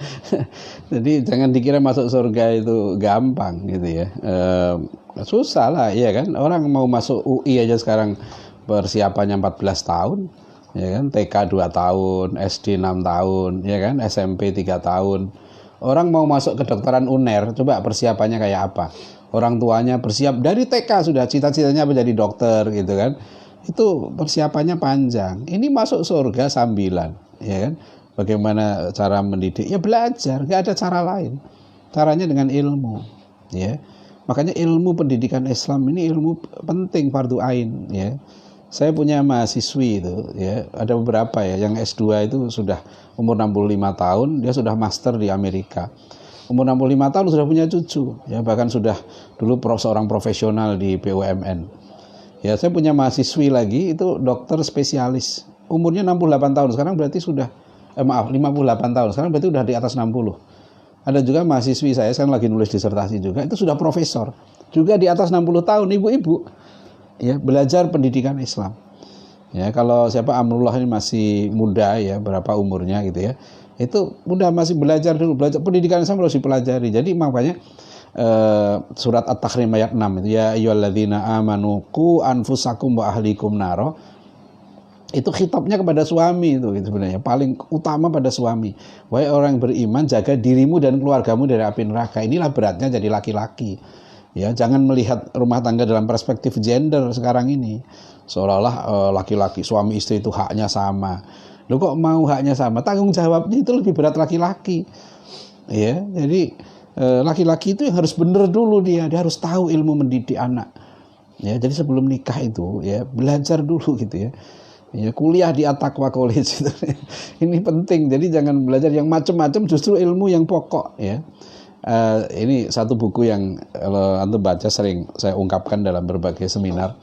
Jadi jangan dikira masuk surga itu gampang gitu ya. Susah lah ya kan. Orang mau masuk UI aja sekarang persiapannya 14 tahun ya kan, TK 2 tahun, SD 6 tahun ya kan, SMP 3 tahun. Orang mau masuk kedokteran UNER, coba persiapannya kayak apa? Orang tuanya bersiap dari TK sudah cita-citanya menjadi dokter gitu kan. Itu persiapannya panjang. Ini masuk surga sambilan, ya kan? Bagaimana cara mendidik? Ya belajar, nggak ada cara lain. Caranya dengan ilmu, ya. Makanya ilmu pendidikan Islam ini ilmu penting, fardu ain, ya. Saya punya mahasiswi itu, ya, ada beberapa ya, yang S2 itu sudah umur 65 tahun, dia sudah master di Amerika. Umur 65 tahun sudah punya cucu, ya, bahkan sudah dulu seorang profesional di BUMN. Ya, saya punya mahasiswi lagi itu dokter spesialis. Umurnya 68 tahun, sekarang berarti sudah 58 tahun, sekarang berarti sudah di atas 60. Ada juga mahasiswi saya sekarang lagi nulis disertasi juga, itu sudah profesor. Juga di atas 60 tahun, ibu-ibu. Ya, belajar pendidikan Islam. Ya, kalau siapa Amrullah ini masih muda ya, berapa umurnya gitu ya. Itu mudah, masih belajar dulu, belajar pendidikan Islam harus dipelajari. Jadi makanya surat At-Tahrim ayat 6 itu, ya ayyuhalladzina amanu qu anfusakum wa ahlikum naro. Itu khitabnya kepada suami itu gitu sebenarnya, paling utama pada suami. Wahai orang yang beriman, jaga dirimu dan keluargamu dari api neraka. Inilah beratnya jadi laki-laki. Ya, jangan melihat rumah tangga dalam perspektif gender sekarang ini. Seolah-olah laki-laki suami istri itu haknya sama. Loh, kok mau haknya sama? Tanggung jawabnya itu lebih berat laki-laki. Ya, jadi laki-laki itu yang harus benar dulu, dia harus tahu ilmu mendidik anak. Ya, jadi sebelum nikah itu ya belajar dulu gitu ya. Ya, kuliah di At-Taqwa College itu. Ini penting. Jadi jangan belajar yang macam-macam, justru ilmu yang pokok ya. Ini satu buku yang kalau antum baca sering saya ungkapkan dalam berbagai seminar.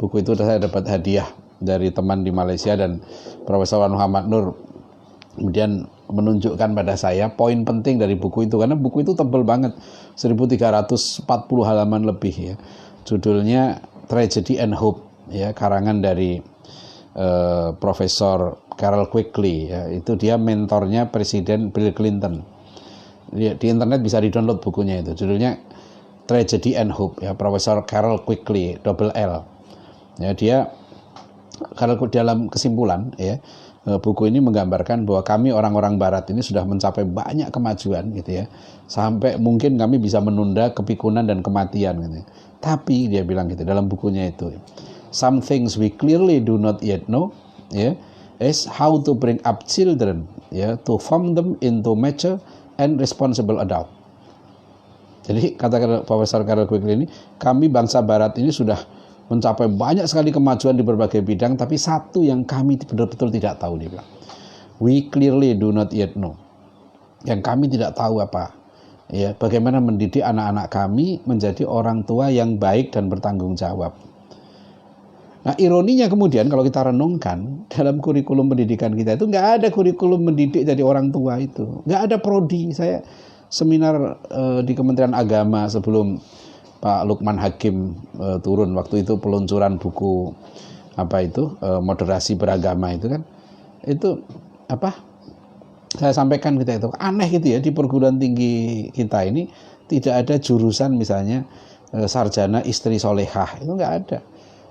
Buku itu saya dapat hadiah dari teman di Malaysia, dan Profesor Muhammad Nur kemudian menunjukkan pada saya poin penting dari buku itu, karena buku itu tebal banget, 1340 halaman lebih ya. Judulnya Tragedy and Hope ya, karangan dari Profesor Carroll Quigley ya. Itu dia mentornya Presiden Bill Clinton. Di internet bisa di-download bukunya itu. Judulnya Tragedy and Hope ya, Profesor Carroll Quigley, double L. Ya, dia kalau dalam kesimpulan ya, buku ini menggambarkan bahwa kami orang-orang barat ini sudah mencapai banyak kemajuan gitu ya, sampai mungkin kami bisa menunda kepikunan dan kematian gitu. Tapi dia bilang gitu dalam bukunya itu, some things we clearly do not yet know ya, is how to bring up children ya, to form them into mature and responsible adult. Jadi kata Profesor Carroll Quigley ini, kami bangsa barat ini sudah mencapai banyak sekali kemajuan di berbagai bidang, tapi satu yang kami betul-betul tidak tahu, dia bilang. We clearly do not yet know. Yang kami tidak tahu apa? Ya, bagaimana mendidik anak-anak kami menjadi orang tua yang baik dan bertanggung jawab. Nah, ironinya kemudian kalau kita renungkan, dalam kurikulum pendidikan kita itu nggak ada kurikulum mendidik jadi orang tua itu. Nggak ada prodi. Saya seminar di Kementerian Agama sebelum Pak Lukman Hakim turun, waktu itu peluncuran buku apa itu moderasi beragama itu kan, itu apa saya sampaikan kita itu aneh gitu ya, di perguruan tinggi kita ini tidak ada jurusan misalnya sarjana istri solehah, itu nggak ada.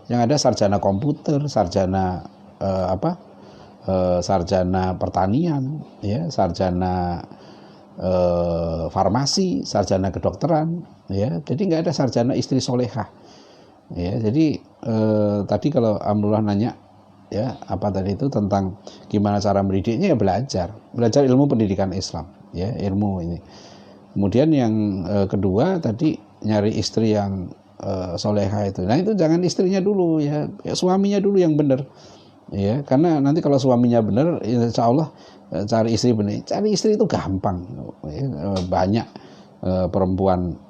Yang ada sarjana komputer, sarjana sarjana pertanian ya, sarjana farmasi, sarjana kedokteran ya. Jadi nggak ada sarjana istri solehah ya. Jadi tadi kalau Amrullah nanya ya apa tadi itu tentang gimana cara mendidiknya, ya belajar ilmu pendidikan Islam ya, ilmu ini Kemudian yang kedua tadi nyari istri yang soleha itu. Nah itu jangan istrinya dulu ya, suaminya dulu yang benar. Ya, karena nanti kalau suaminya benar, insya Allah cari istri benar. Cari istri itu gampang, ya, banyak perempuan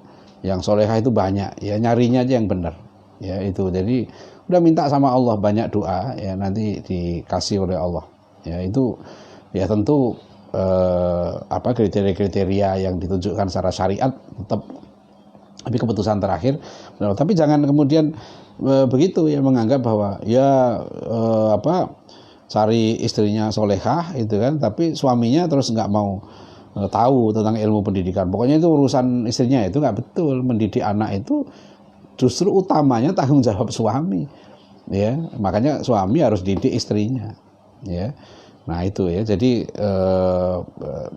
yang soleha itu banyak. Ya nyarinya aja yang benar. Ya itu. Jadi udah minta sama Allah banyak doa, ya nanti dikasih oleh Allah. Ya itu ya tentu kriteria-kriteria yang ditunjukkan secara syariat tetap, tapi keputusan terakhir. Tapi jangan kemudian begitu ya, menganggap bahwa ya cari istrinya solehah itu kan, tapi suaminya terus nggak mau tahu tentang ilmu pendidikan. Pokoknya itu urusan istrinya, itu nggak betul. Mendidik anak itu justru utamanya tanggung jawab suami. Ya, makanya suami harus didik istrinya. Ya. Nah itu ya, jadi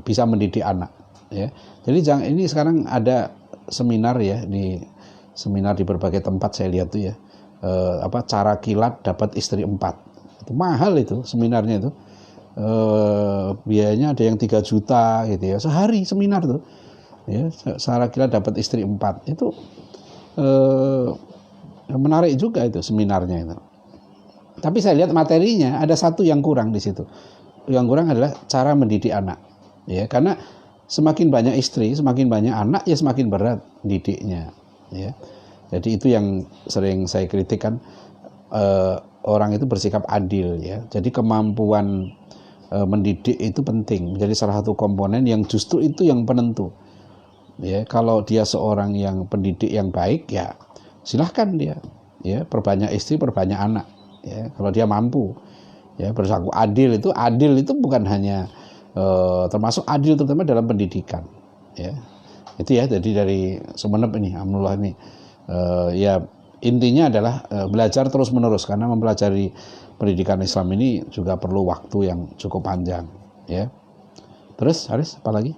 bisa mendidik anak. Ya, jadi ini sekarang ada seminar ya, seminar di berbagai tempat saya lihat tuh ya, cara kilat dapat istri 4. Itu mahal itu seminarnya itu, biayanya ada yang 3 juta gitu ya, sehari seminar tuh. Ya, cara kilat dapat istri 4 itu menarik juga itu seminarnya itu. Tapi saya lihat materinya ada satu yang kurang di situ. Yang kurang adalah cara mendidik anak. Ya, karena semakin banyak istri, semakin banyak anak, ya semakin berat didiknya. Ya. Jadi itu yang sering saya kritik kan, orang itu bersikap adil ya. Jadi kemampuan mendidik itu penting, menjadi salah satu komponen yang justru itu yang penentu. Ya, kalau dia seorang yang pendidik yang baik, ya silahkan dia, ya perbanyak istri, perbanyak anak. Ya, kalau dia mampu. Ya, berlaku adil itu bukan hanya termasuk adil terutama dalam pendidikan. Ya, itu ya. Jadi dari Sumeneb ini, alhamdulillah ini, ya intinya adalah belajar terus menerus, karena mempelajari pendidikan Islam ini juga perlu waktu yang cukup panjang. Ya, terus Haris apa lagi?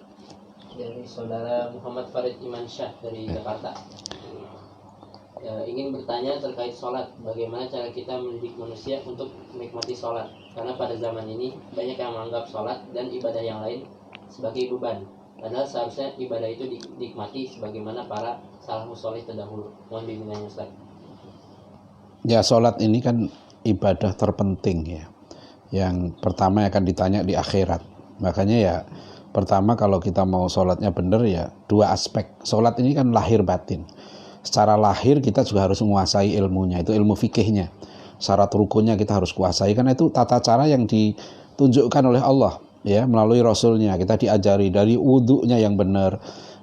Dari saudara Muhammad Farid Imansyah dari Jakarta. Ingin bertanya terkait sholat, bagaimana cara kita mendidik manusia untuk menikmati sholat, karena pada zaman ini banyak yang menganggap sholat dan ibadah yang lain sebagai beban, padahal seharusnya ibadah itu dinikmati sebagaimana para salafus sholih terdahulu. Mohon bimbingannya Ustaz.
Ya, sholat ini kan ibadah terpenting ya, yang pertama akan ditanya di akhirat. Makanya ya pertama kalau kita mau sholatnya benar ya 2 aspek. Sholat ini kan lahir batin. Secara lahir kita juga harus menguasai ilmunya, itu ilmu fikihnya. Syarat rukunnya kita harus kuasai, karena itu tata cara yang ditunjukkan oleh Allah ya, melalui Rasulnya. Kita diajari dari wudunya yang benar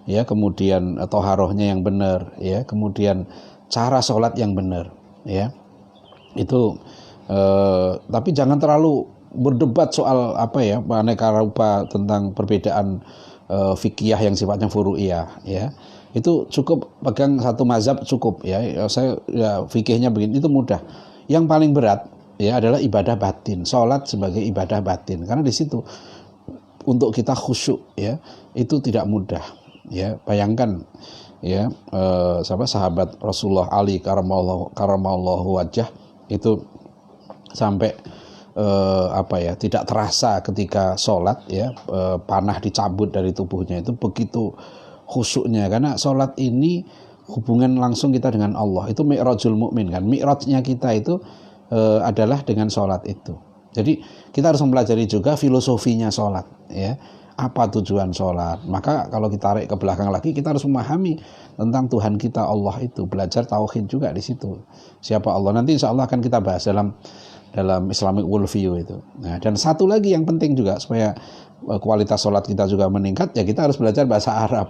ya, kemudian toharohnya yang benar ya, kemudian cara sholat yang benar ya. Itu tapi jangan terlalu berdebat soal aneka rupa tentang perbedaan fikih yang sifatnya furu'iyah ya. Itu cukup pegang satu mazhab cukup ya. Saya ya fikihnya begini, itu mudah. Yang paling berat ya adalah ibadah batin, sholat sebagai ibadah batin, karena di situ untuk kita khusyuk ya itu tidak mudah ya. Bayangkan ya, sahabat Rasulullah Ali karamallahu wajah itu sampai tidak terasa ketika sholat ya, panah dicabut dari tubuhnya, itu begitu khusyuknya, karena sholat ini hubungan langsung kita dengan Allah. Itu mi'rajul mukmin kan, mi'rajnya kita itu adalah dengan sholat itu. Jadi kita harus mempelajari juga filosofinya sholat ya, apa tujuan sholat. Maka kalau kita tarik ke belakang lagi, kita harus memahami tentang Tuhan kita Allah itu, belajar tauhid juga di situ, siapa Allah. Nanti insya Allah akan kita bahas dalam Islamic worldview itu. Nah, dan satu lagi yang penting juga supaya kualitas sholat kita juga meningkat, ya kita harus belajar bahasa Arab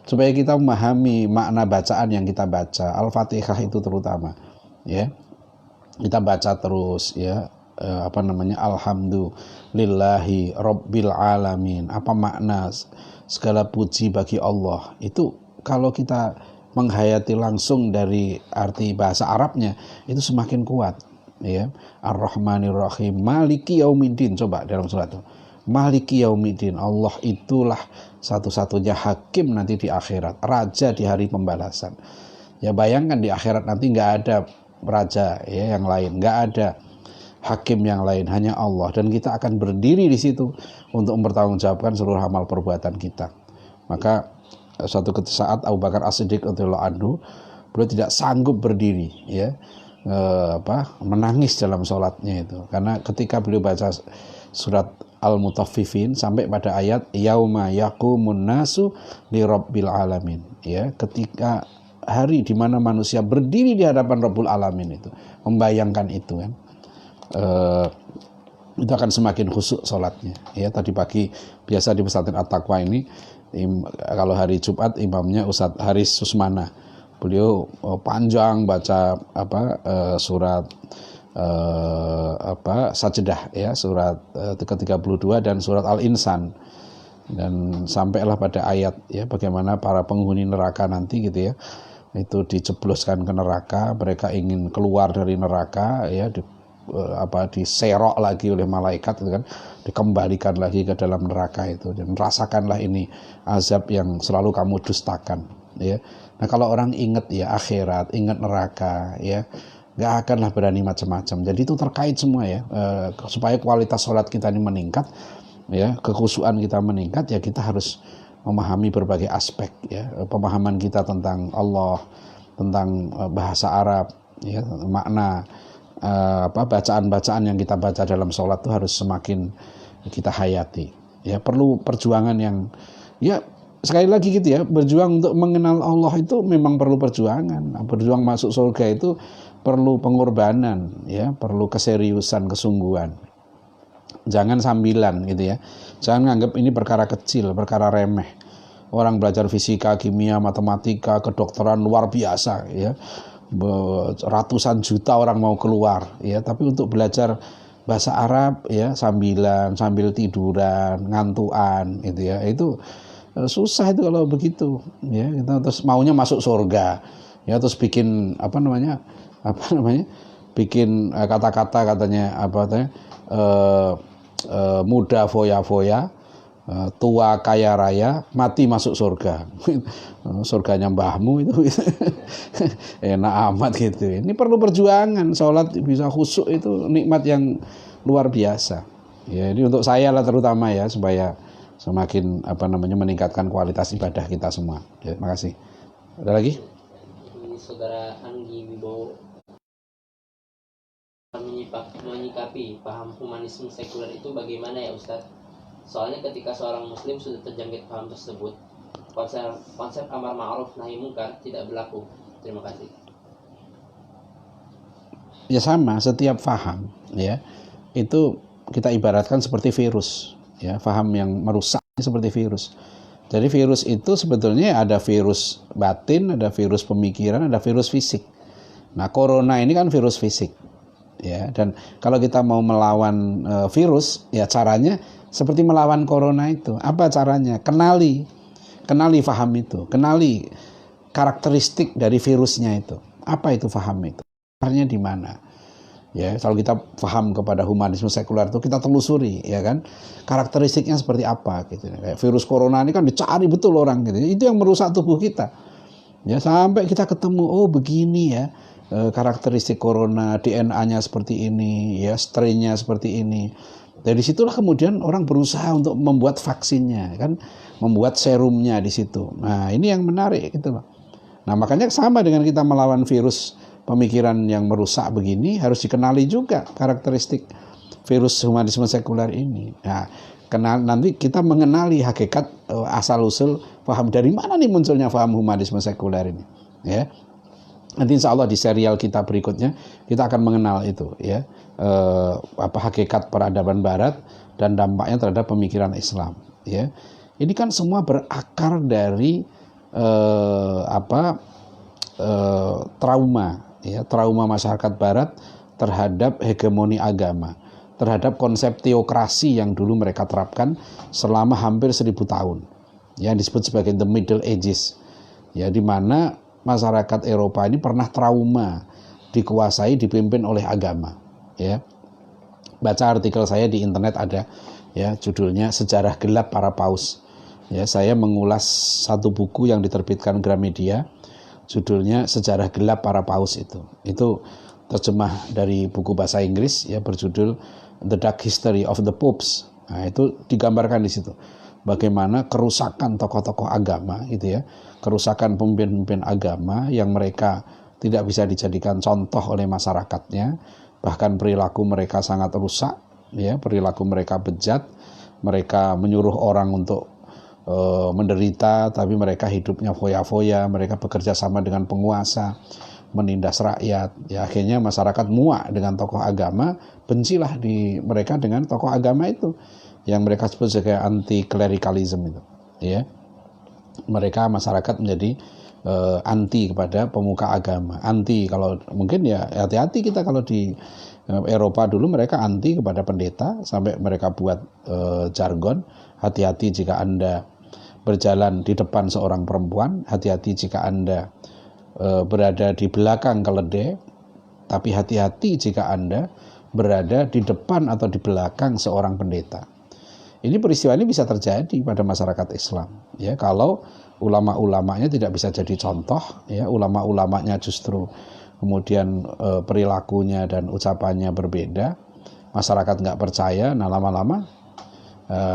supaya kita memahami makna bacaan yang kita baca. Al-Fatihah itu terutama ya, kita baca terus ya, alhamdulillahi rabbil alamin, apa makna segala puji bagi Allah. Itu kalau kita menghayati langsung dari arti bahasa Arabnya, itu semakin kuat ya. Ar-Rahmanir Rahim, Maliki Yaumiddin, coba dalam surat itu, Maliki Yaumiddin, Allah itulah satu-satunya hakim nanti di akhirat, raja di hari pembalasan. Ya bayangkan di akhirat nanti nggak ada raja ya yang lain, nggak ada hakim yang lain, hanya Allah, dan kita akan berdiri di situ untuk mempertanggungjawabkan seluruh amal perbuatan kita. Maka suatu saat Abu Bakar As-Siddiq radhiyallahu anhu, beliau tidak sanggup berdiri, ya, menangis dalam sholatnya itu, karena ketika beliau baca surat Al-Mutaffifin sampai pada ayat yauma yaqumun nasu li rabbil alamin, ya, ketika hari di mana manusia berdiri di hadapan Rabbul Alamin, itu membayangkan itu kan, itu akan semakin khusyuk sholatnya. Ya, tadi pagi biasa di pesantren At-Taqwa ini, kalau hari Jumat imamnya Ustadz Haris Susmana, beliau panjang baca surat Sajdah, ya, surat ke-32 dan surat Al-Insan, dan sampailah pada ayat, ya, bagaimana para penghuni neraka nanti gitu, ya, itu dijebloskan ke neraka, mereka ingin keluar dari neraka, ya, diserok lagi oleh malaikat itu kan, dikembalikan lagi ke dalam neraka itu, dan rasakanlah ini azab yang selalu kamu dustakan, ya. Nah, kalau orang ingat, ya, akhirat, ingat neraka, ya, nggak akanlah berani macam-macam. Jadi itu terkait semua, ya, supaya kualitas sholat kita ini meningkat, ya, kekhusyuan kita meningkat, ya, kita harus memahami berbagai aspek, ya, pemahaman kita tentang Allah, tentang bahasa Arab, ya, makna bacaan-bacaan yang kita baca dalam sholat itu harus semakin kita hayati, ya. Perlu perjuangan yang, ya, sekali lagi gitu, ya, berjuang untuk mengenal Allah itu memang perlu perjuangan. Berjuang masuk surga itu perlu pengorbanan, ya, perlu keseriusan, kesungguhan. Jangan sambilan gitu, ya. Jangan anggap ini perkara kecil, perkara remeh. Orang belajar fisika, kimia, matematika, kedokteran luar biasa, ya, ratusan juta orang mau keluar, ya, tapi untuk belajar bahasa Arab, ya, sambilan, sambil tiduran, ngantuan gitu, ya, itu susah itu kalau begitu, ya. Kita terus maunya masuk surga, ya, terus bikin bikin kata-kata katanya muda foya-foya, tua kaya raya, mati masuk surga. Surganya mbahmu itu enak amat gitu. Ini perlu perjuangan. Sholat bisa khusyuk itu nikmat yang luar biasa. Ya, ini untuk saya lah terutama, ya, supaya semakin meningkatkan kualitas ibadah kita semua. Ya, terima kasih. Ada lagi?
Ini Saudara Anggi Wibowo, menyikapi paham humanisme sekuler itu bagaimana, ya, Ustadz? Soalnya ketika seorang muslim sudah terjangkit paham tersebut, konsep amar ma'ruf nahi mungkar tidak berlaku. Terima kasih.
Ya, sama, setiap paham, ya, itu kita ibaratkan seperti virus, ya, paham yang merusak seperti virus. Jadi virus itu sebetulnya ada virus batin, ada virus pemikiran, ada virus fisik. Nah, corona ini kan virus fisik, ya, dan kalau kita mau melawan virus, ya, caranya seperti melawan corona itu. Apa caranya? Kenali paham itu, kenali karakteristik dari virusnya itu. Apa itu paham itu? Akarnya di mana? Ya, kalau kita paham kepada humanisme sekuler itu, kita telusuri, ya kan, karakteristiknya seperti apa gitu. Kayak virus corona ini kan dicari betul orang gitu. Itu yang merusak tubuh kita. Ya, sampai kita ketemu, oh begini, ya, karakteristik corona, DNA-nya seperti ini, ya, strain-nya seperti ini. Dari situlah kemudian orang berusaha untuk membuat vaksinnya, kan, membuat serumnya di situ. Nah, ini yang menarik gitu loh. Nah, makanya sama dengan kita melawan virus pemikiran yang merusak begini, harus dikenali juga karakteristik virus humanisme sekuler ini. Nah, nanti kita mengenali hakikat asal usul paham dari mana nih munculnya paham humanisme sekuler ini, ya. Nanti insya Allah di serial kita berikutnya kita akan mengenal itu, ya, hakikat peradaban Barat dan dampaknya terhadap pemikiran Islam, ya. Ini kan semua berakar dari trauma, ya, trauma masyarakat Barat terhadap hegemoni agama, terhadap konsep teokrasi yang dulu mereka terapkan selama hampir 1000 tahun, yang disebut sebagai the Middle Ages, ya, di mana masyarakat Eropa ini pernah trauma dikuasai, dipimpin oleh agama, ya. Baca artikel saya di internet ada, ya, judulnya Sejarah Gelap Para Paus. Ya, saya mengulas satu buku yang diterbitkan Gramedia, judulnya Sejarah Gelap Para Paus itu. Itu terjemah dari buku bahasa Inggris, ya, berjudul The Dark History of the Popes. Nah, itu digambarkan di situ. bagaimana kerusakan tokoh-tokoh agama gitu ya, kerusakan pemimpin-pemimpin agama yang mereka tidak bisa dijadikan contoh oleh masyarakatnya, bahkan perilaku mereka sangat rusak ya, perilaku mereka bejat, mereka menyuruh orang untuk menderita, tapi mereka hidupnya foya-foya, mereka bekerja sama dengan penguasa, menindas rakyat. Ya, akhirnya masyarakat muak dengan tokoh agama, bencilah di mereka dengan tokoh agama itu, yang mereka sebut sebagai anti-klerikalisme itu. Ya, mereka masyarakat menjadi anti kepada pemuka agama, anti. Kalau mungkin ya hati-hati kita kalau di Eropa dulu mereka anti kepada pendeta, sampai mereka buat jargon, hati-hati jika Anda berjalan di depan seorang perempuan, hati-hati jika Anda berada di belakang keledai, tapi hati-hati jika Anda berada di depan atau di belakang seorang pendeta. Ini peristiwa ini bisa terjadi pada masyarakat Islam ya, kalau ulama-ulamanya tidak bisa jadi contoh ya, ulama-ulamanya justru kemudian perilakunya dan ucapannya berbeda, masyarakat nggak percaya, nah lama-lama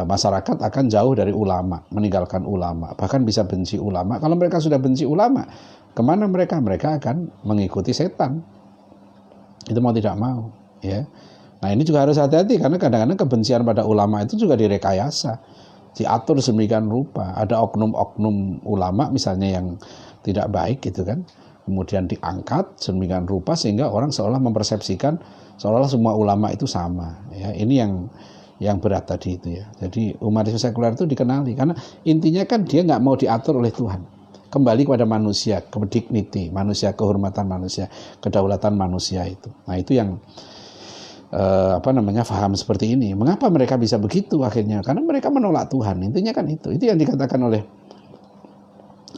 masyarakat akan jauh dari ulama, meninggalkan ulama, bahkan bisa benci ulama. Kalau mereka sudah benci ulama, kemana mereka? Mereka akan mengikuti setan. Itu mau tidak mau ya. Nah ini juga harus hati-hati, karena kadang-kadang kebencian pada ulama itu juga direkayasa, diatur sedemikian rupa. Ada oknum-oknum ulama misalnya yang tidak baik gitu kan, kemudian diangkat sedemikian rupa sehingga orang seolah mempersepsikan seolah semua ulama itu sama ya. Ini yang berat tadi itu ya. Jadi humanisme sekuler itu dikenali karena intinya kan dia nggak mau diatur oleh Tuhan, kembali kepada manusia, ke dignity manusia, kehormatan manusia, kedaulatan manusia itu. Nah itu yang faham seperti ini. Mengapa mereka bisa begitu akhirnya? Karena mereka menolak Tuhan. Intinya kan itu yang dikatakan oleh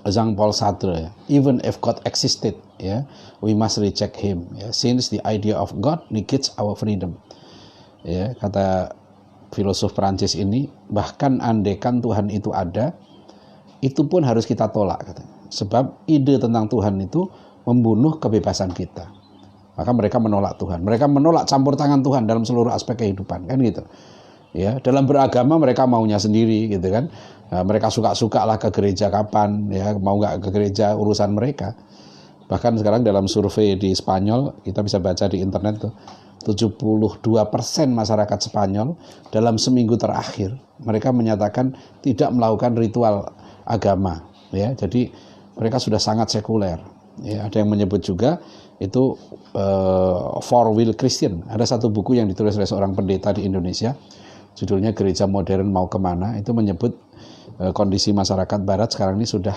Jean-Paul Sartre ya. Even if God existed ya, we must reject him ya, since the idea of God negates our freedom. Ya, kata filosof Prancis ini, bahkan andaikan Tuhan itu ada, itu pun harus kita tolak katanya. Sebab ide tentang Tuhan itu membunuh kebebasan kita. Maka mereka menolak Tuhan. Mereka menolak campur tangan Tuhan dalam seluruh aspek kehidupan, kan gitu. Ya, dalam beragama mereka maunya sendiri gitu kan. Nah, mereka suka-suka lah ke gereja kapan ya, mau nggak ke gereja urusan mereka. Bahkan sekarang dalam survei di Spanyol, kita bisa baca di internet tuh, 72% masyarakat Spanyol dalam seminggu terakhir mereka menyatakan tidak melakukan ritual agama ya. Jadi mereka sudah sangat sekuler ya. Ada yang menyebut juga itu For Will Christian. Ada satu buku yang ditulis oleh seorang pendeta di Indonesia, judulnya Gereja Modern Mau Kemana. Itu menyebut kondisi masyarakat Barat sekarang ini sudah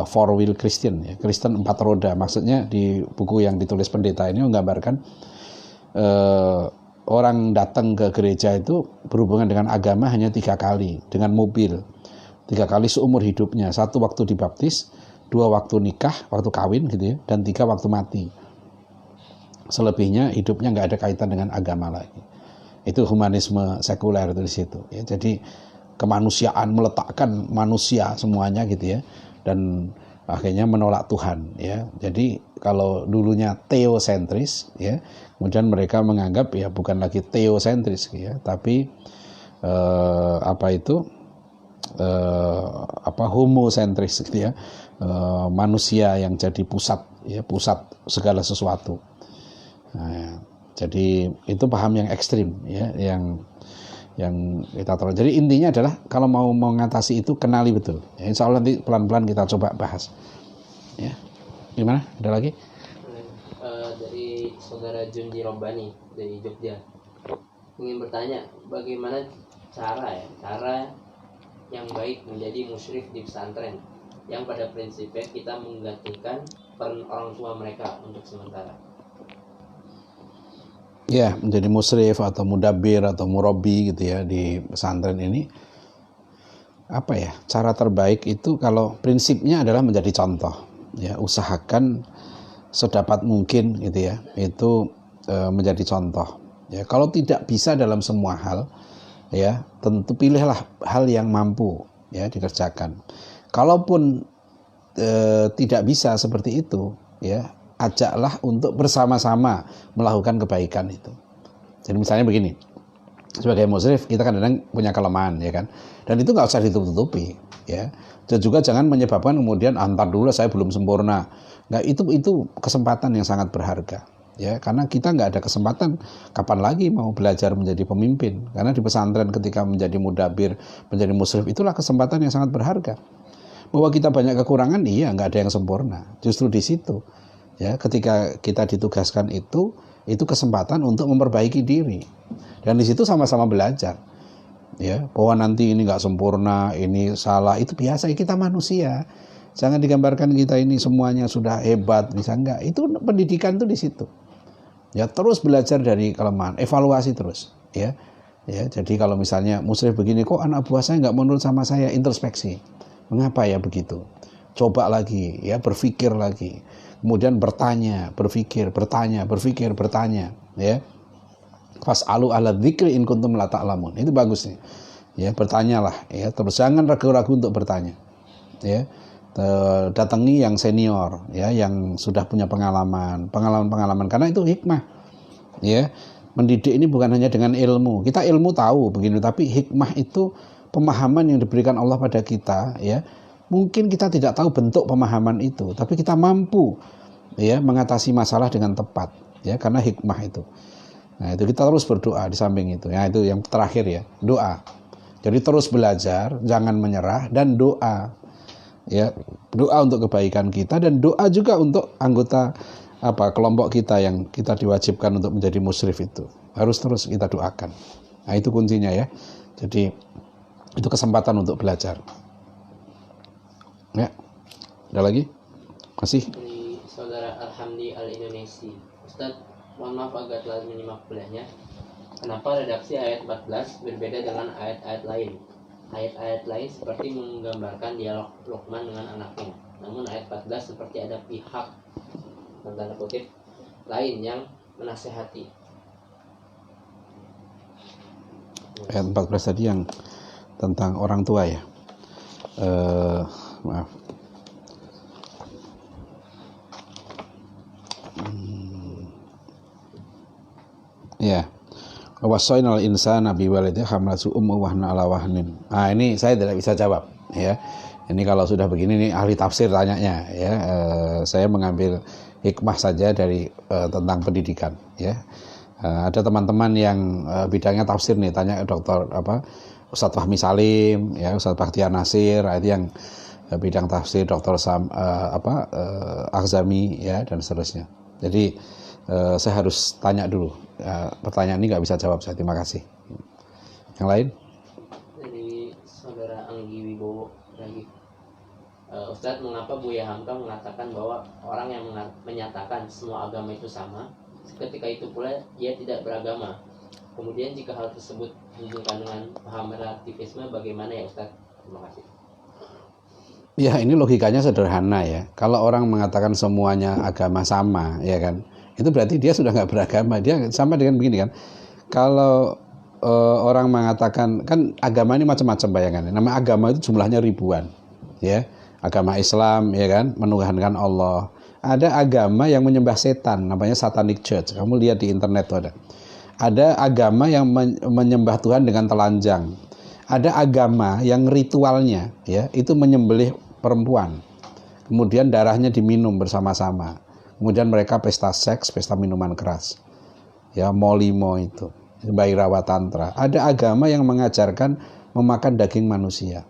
For Will Christian ya, Kristen 4 roda. Maksudnya di buku yang ditulis pendeta ini menggambarkan orang datang ke gereja itu berhubungan dengan agama hanya 3 kali dengan mobil, 3 kali seumur hidupnya. 1 waktu dibaptis, 2 waktu nikah, waktu kawin gitu ya, dan 3 waktu mati. Selebihnya hidupnya nggak ada kaitan dengan agama lagi. Itu humanisme sekuler itu di situ ya. Jadi kemanusiaan, meletakkan manusia semuanya gitu ya, dan akhirnya menolak Tuhan ya. Jadi kalau dulunya teosentris ya, kemudian mereka menganggap ya bukan lagi teosentris ya, tapi homosentris gitu ya, manusia yang jadi pusat ya, pusat segala sesuatu. Nah, jadi itu paham yang ekstrim ya, yang kita tahu. Jadi intinya adalah kalau mau mengatasi itu kenali betul. Ya, insya Allah nanti pelan-pelan kita coba bahas. Ya, gimana? Ada lagi?
Dari saudara Junji Rombani dari Jogja ingin bertanya, bagaimana cara yang baik menjadi musyrik di pesantren yang pada prinsipnya kita menggantikan peran orang tua mereka untuk sementara.
Ya, menjadi musyrif atau mudabir atau murabi gitu ya di pesantren ini, apa ya, cara terbaik itu kalau prinsipnya adalah menjadi contoh ya, usahakan sedapat mungkin gitu ya, itu menjadi contoh ya. Kalau tidak bisa dalam semua hal ya, tentu pilihlah hal yang mampu ya dikerjakan. Kalaupun tidak bisa seperti itu ya, ajaklah untuk bersama-sama melakukan kebaikan itu. Jadi misalnya begini, sebagai musyrif kita kadang punya kelemahan, ya kan, dan itu nggak usah ditutup-tutupi, ya. Dan juga jangan menyebabkan kemudian antar dulu saya belum sempurna. Nggak, itu kesempatan yang sangat berharga, ya, karena kita nggak ada kesempatan kapan lagi mau belajar menjadi pemimpin, karena di pesantren ketika menjadi mudabir, menjadi musyrif, itulah kesempatan yang sangat berharga. Bahwa kita banyak kekurangan, iya, nggak ada yang sempurna, justru di situ, ya, ketika kita ditugaskan itu kesempatan untuk memperbaiki diri, dan di situ sama-sama belajar, ya, bahwa nanti ini nggak sempurna, ini salah, itu biasa, kita manusia. Jangan digambarkan kita ini semuanya sudah hebat, bisa enggak. Itu pendidikan tuh di situ. Ya, terus belajar dari kelemahan, evaluasi terus, ya. Ya, jadi kalau misalnya musyrif begini, kok anak buah saya nggak menurut sama saya, introspeksi. Mengapa ya begitu? Coba lagi, ya, berpikir lagi. Kemudian bertanya, berpikir, bertanya, ya. Fas'alu ahla dzikri in kuntum la ta'lamun. Itu bagus nih. Ya, bertanyalah, ya, terus jangan ragu-ragu untuk bertanya. Ya. Datangi yang senior, ya, yang sudah punya pengalaman, karena itu hikmah. Ya. Mendidik ini bukan hanya dengan ilmu. Kita ilmu tahu begini, tapi hikmah itu pemahaman yang diberikan Allah pada kita, ya. Mungkin kita tidak tahu bentuk pemahaman itu, tapi kita mampu, ya, mengatasi masalah dengan tepat, ya, karena hikmah itu. Nah, itu kita terus berdoa di samping itu. Ya, itu yang terakhir, ya, doa. Jadi terus belajar, jangan menyerah, dan doa. Ya, doa untuk kebaikan kita, dan doa juga untuk anggota kelompok kita yang kita diwajibkan untuk menjadi musyrif itu. Harus terus kita doakan. Nah, itu kuncinya, ya. Jadi itu kesempatan untuk belajar. Ya, ada lagi? Masih?
Dari saudara Alhamdi Al-Indonesia. Ustadz, mohon maaf agak telah menyimak kuliahnya. Kenapa redaksi ayat 14 berbeda dengan ayat-ayat lain? Ayat-ayat lain seperti menggambarkan dialog Luqman dengan anaknya. Namun ayat 14 seperti ada pihak, tanda kutip, lain yang menasehati.
Ayat 14 tadi yang tentang orang tua, ya. Maaf. Ya. Wasainal insana biwalidayhi hamalatu ummuhu wahnan ala wahnin. Ah, ini saya tidak bisa jawab, ya. Ini kalau sudah begini nih ahli tafsir tanyanya, ya. Saya mengambil hikmah saja dari tentang pendidikan, ya. Ada teman-teman yang bidangnya tafsir nih, tanya dokter Ustadz Fahmi Salim, ya, Ustadz Bakhtiar Nasir, itu yang bidang tafsir, Dr. Akhzami, ya, dan seterusnya. Jadi saya harus tanya dulu. Pertanyaan ini nggak bisa jawab saya. Terima kasih. Yang lain?
Dari saudara Anggi Wibowo lagi. Ustadz, mengapa Buya Hamka mengatakan bahwa orang yang menyatakan semua agama itu sama, ketika itu pula ia tidak beragama? Kemudian jika hal tersebut dihubungkan dengan paham relativisme, bagaimana ya Ustadz? Terima kasih.
Ya, ini logikanya sederhana, ya. Kalau orang mengatakan semuanya agama sama, ya kan, itu berarti dia sudah nggak beragama. Dia sama dengan begini, kan. Kalau orang mengatakan, kan agama ini macam-macam, bayangan. Nama agama itu jumlahnya ribuan, ya. Agama Islam, ya kan, menuhankan Allah. Ada agama yang menyembah setan, namanya Satanic Church. Kamu lihat di internet tuh ada. Ada agama yang menyembah Tuhan dengan telanjang. Ada agama yang ritualnya, ya, itu menyembelih perempuan. Kemudian darahnya diminum bersama-sama. Kemudian mereka pesta seks, pesta minuman keras. Ya, molimo itu, Bhairawa Tantra. Ada agama yang mengajarkan memakan daging manusia.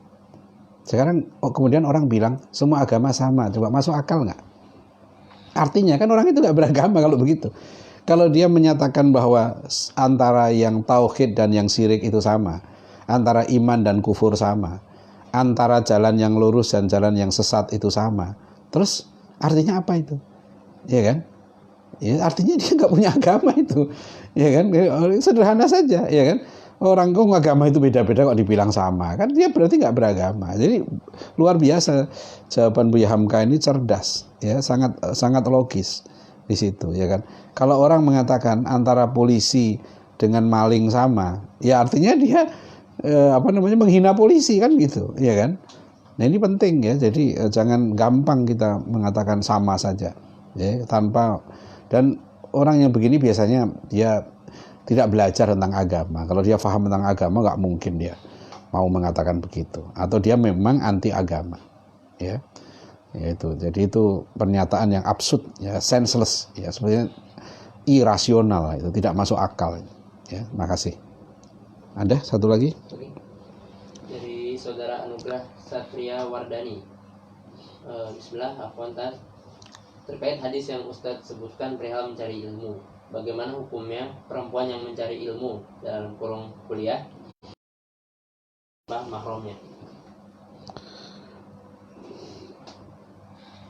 Sekarang kemudian orang bilang semua agama sama. Coba masuk akal nggak? Artinya kan orang itu nggak beragama kalau begitu. Kalau dia menyatakan bahwa antara yang tauhid dan yang syirik itu sama, antara iman dan kufur sama, antara jalan yang lurus dan jalan yang sesat itu sama, terus artinya apa itu? Ya kan? Ya, artinya dia nggak punya agama itu, ya kan? Sederhana saja, ya kan? Orang kok agama itu beda-beda kok dibilang sama, kan dia berarti nggak beragama. Jadi luar biasa jawaban Buya Hamka ini, cerdas, ya, sangat logis di situ, ya kan? Kalau orang mengatakan antara polisi dengan maling sama, ya artinya dia menghina polisi, kan gitu, ya kan? Nah, ini penting, ya. Jadi jangan gampang kita mengatakan sama saja, ya, tanpa. Dan orang yang begini biasanya dia tidak belajar tentang agama. Kalau dia paham tentang agama, nggak mungkin dia mau mengatakan begitu. Atau dia memang anti agama, ya. Jadi itu pernyataan yang absurd, ya, senseless, ya, sebenarnya irasional, itu tidak masuk akal, ya. Makasih. Ada satu lagi?
Oke. Dari saudara Anugrah Satria Wardani. Bismillah, Afwantas. Terkait hadis yang Ustadz sebutkan perihal mencari ilmu, bagaimana hukumnya perempuan yang mencari ilmu dalam kurung kuliah mahramnya?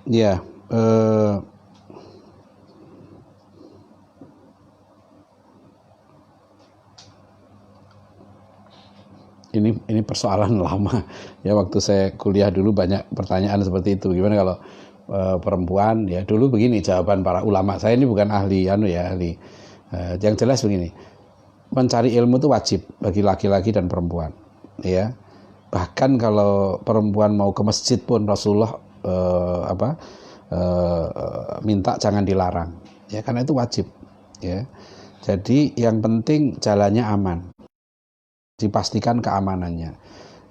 Ya, ini persoalan lama ya. Waktu saya kuliah dulu banyak pertanyaan seperti itu. Gimana kalau perempuan, ya dulu begini jawaban para ulama. Saya ini bukan ahli ahli. Yang jelas begini, mencari ilmu itu wajib bagi laki-laki dan perempuan, ya. Bahkan kalau perempuan mau ke masjid pun Rasulullah minta jangan dilarang, ya, karena itu wajib, ya. Jadi yang penting jalannya aman, dipastikan keamanannya,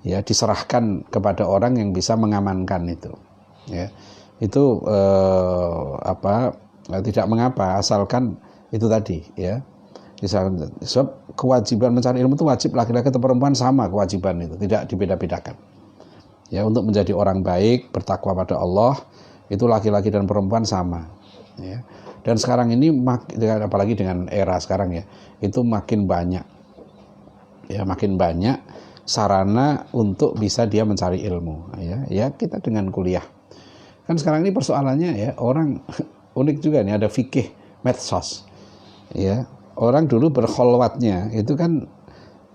ya, diserahkan kepada orang yang bisa mengamankan itu, ya. Itu tidak mengapa asalkan itu tadi, ya. Sebab kewajiban mencari ilmu itu wajib laki-laki atau perempuan sama kewajiban itu, tidak dibeda-bedakan. Ya, untuk menjadi orang baik, bertakwa pada Allah, itu laki-laki dan perempuan sama, ya. Dan sekarang ini apalagi dengan era sekarang, ya, itu makin banyak, ya, makin banyak sarana untuk bisa dia mencari ilmu, ya kita dengan kuliah. Kan sekarang ini persoalannya, ya, orang unik juga nih, ada fikih medsos, ya. Orang dulu berkholwatnya itu kan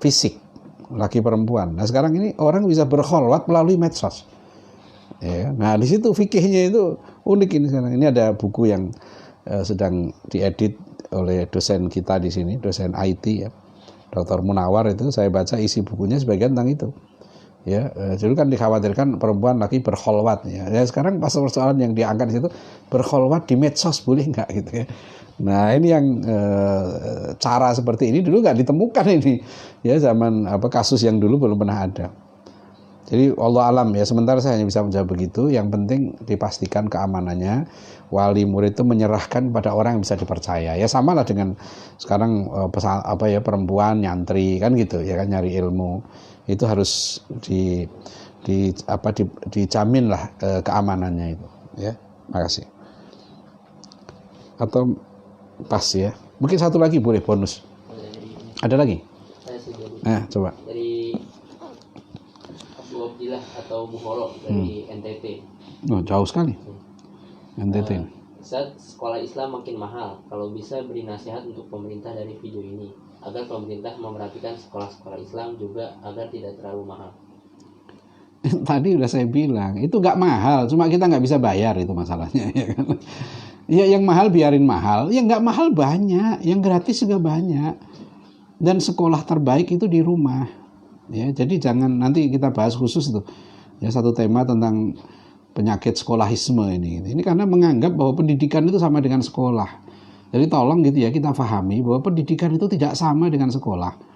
fisik, laki perempuan. Nah sekarang ini orang bisa berkholwat melalui medsos, ya. Nah di situ fikihnya itu unik ini sekarang. Ini ada buku yang sedang diedit oleh dosen kita di sini, dosen IT, ya, Dr. Munawar. Itu saya baca isi bukunya sebagian tentang itu, ya. Dulu kan dikhawatirkan perempuan laki berkholwat, ya. Sekarang pas persoalan yang diangkat di situ, berkholwat di medsos boleh nggak, gitu, ya. Nah ini yang cara seperti ini dulu nggak ditemukan ini, ya, zaman kasus yang dulu belum pernah ada. Jadi Allah alam, ya, sementara saya hanya bisa menjawab begitu. Yang penting dipastikan keamanannya. Wali murid itu menyerahkan pada orang yang bisa dipercaya. Ya samalah dengan sekarang perempuan nyantri kan gitu, ya kan, nyari ilmu itu harus dijamin lah keamanannya itu, ya. Makasih. Atau pas, ya, mungkin satu lagi boleh bonus. Ada lagi? Nah coba
Dari Abu Abdillah atau Bukhoro dari NTT.
Jauh sekali NTT.
Saat sekolah Islam makin mahal, kalau bisa beri nasihat untuk pemerintah dari video ini agar pemerintah memperhatikan sekolah-sekolah Islam juga agar tidak terlalu mahal.
Tadi udah saya bilang itu nggak mahal, cuma kita nggak bisa bayar, itu masalahnya, ya kan. Ya yang mahal biarin mahal, yang nggak mahal banyak, yang gratis juga banyak. Dan sekolah terbaik itu di rumah, ya. Jadi jangan nanti kita bahas khusus itu, ya, satu tema tentang penyakit sekolahisme ini. Ini karena menganggap bahwa pendidikan itu sama dengan sekolah. Jadi tolong gitu, ya, kita pahami bahwa pendidikan itu tidak sama dengan sekolah.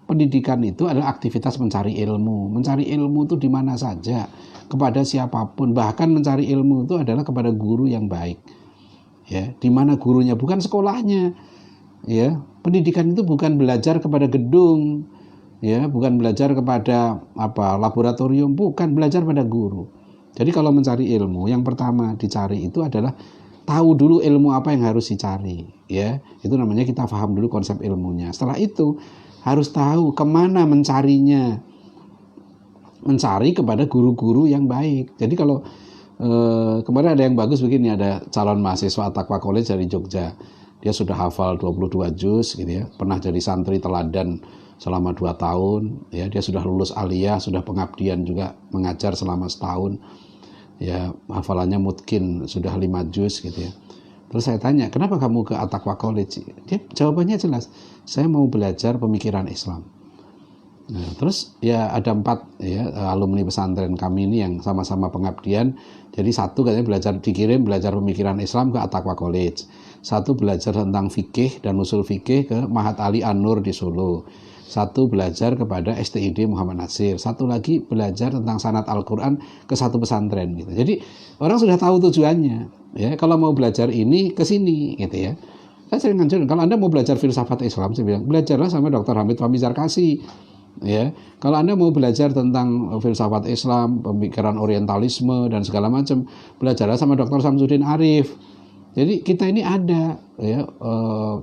Pendidikan itu adalah aktivitas mencari ilmu. Mencari ilmu itu di mana saja, kepada siapapun. Bahkan mencari ilmu itu adalah kepada guru yang baik, ya. Di mana gurunya, bukan sekolahnya, ya. Pendidikan itu bukan belajar kepada gedung, ya, bukan belajar kepada laboratorium, bukan, belajar pada guru. Jadi kalau mencari ilmu, yang pertama dicari itu adalah tahu dulu ilmu apa yang harus dicari, ya. Itu namanya kita paham dulu konsep ilmunya. Setelah itu harus tahu kemana mencarinya, mencari kepada guru-guru yang baik. Jadi kalau kemarin ada yang bagus begini, ada calon mahasiswa At-Taqwa College dari Jogja, dia sudah hafal 22 juz, gitu, ya, pernah jadi santri teladan selama 2 tahun, ya, dia sudah lulus aliyah, sudah pengabdian juga mengajar selama setahun, ya, hafalannya mungkin sudah 5 juz, gitu, ya. Terus saya tanya, kenapa kamu ke At-Taqwa College? Dia jawabannya jelas, saya mau belajar pemikiran Islam. Nah, terus ya ada 4, ya, alumni pesantren kami ini yang sama-sama pengabdian. Jadi satu katanya dikirim belajar pemikiran Islam ke At-Taqwa College. Satu belajar tentang fikih dan usul fikih ke Mahat Ali An-Nur di Solo. Satu belajar kepada STID Muhammad Natsir. Satu lagi belajar tentang sanad Al-Quran ke satu pesantren gitu. Jadi orang sudah tahu tujuannya. Ya, kalau mau belajar ini ke sini gitu ya. Saya sering ngajarin, kalau Anda mau belajar filsafat Islam, saya bilang, belajarlah sama Dr. Hamid Fahmi Zarkasi. Ya, kalau Anda mau belajar tentang filsafat Islam, pemikiran orientalisme dan segala macam, belajarlah sama Dr. Samsudin Arif. Jadi kita ini ada ya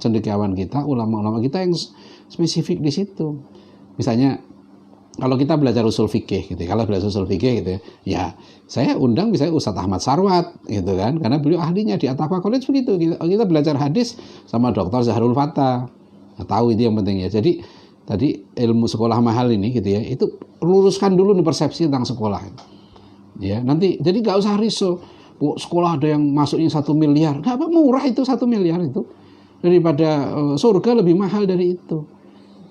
cendekiawan kita, ulama-ulama kita yang spesifik di situ. Misalnya kalau kita belajar usul fikih gitu, kalau belajar usul fikih gitu ya, saya undang misalnya Ustadz Ahmad Sarwat gitu kan, karena beliau ahlinya di At-Taqwa College begitu. Kita belajar hadis sama Dr. Zahrul Fatah. Nah, tahu itu yang penting ya. Jadi tadi ilmu sekolah mahal ini gitu ya, itu luruskan dulu nih persepsi tentang sekolah. Ya, nanti jadi nggak usah risau. Sekolah ada yang masuknya 1 miliar, nggak apa, murah itu 1 miliar itu. Daripada surga lebih mahal dari itu.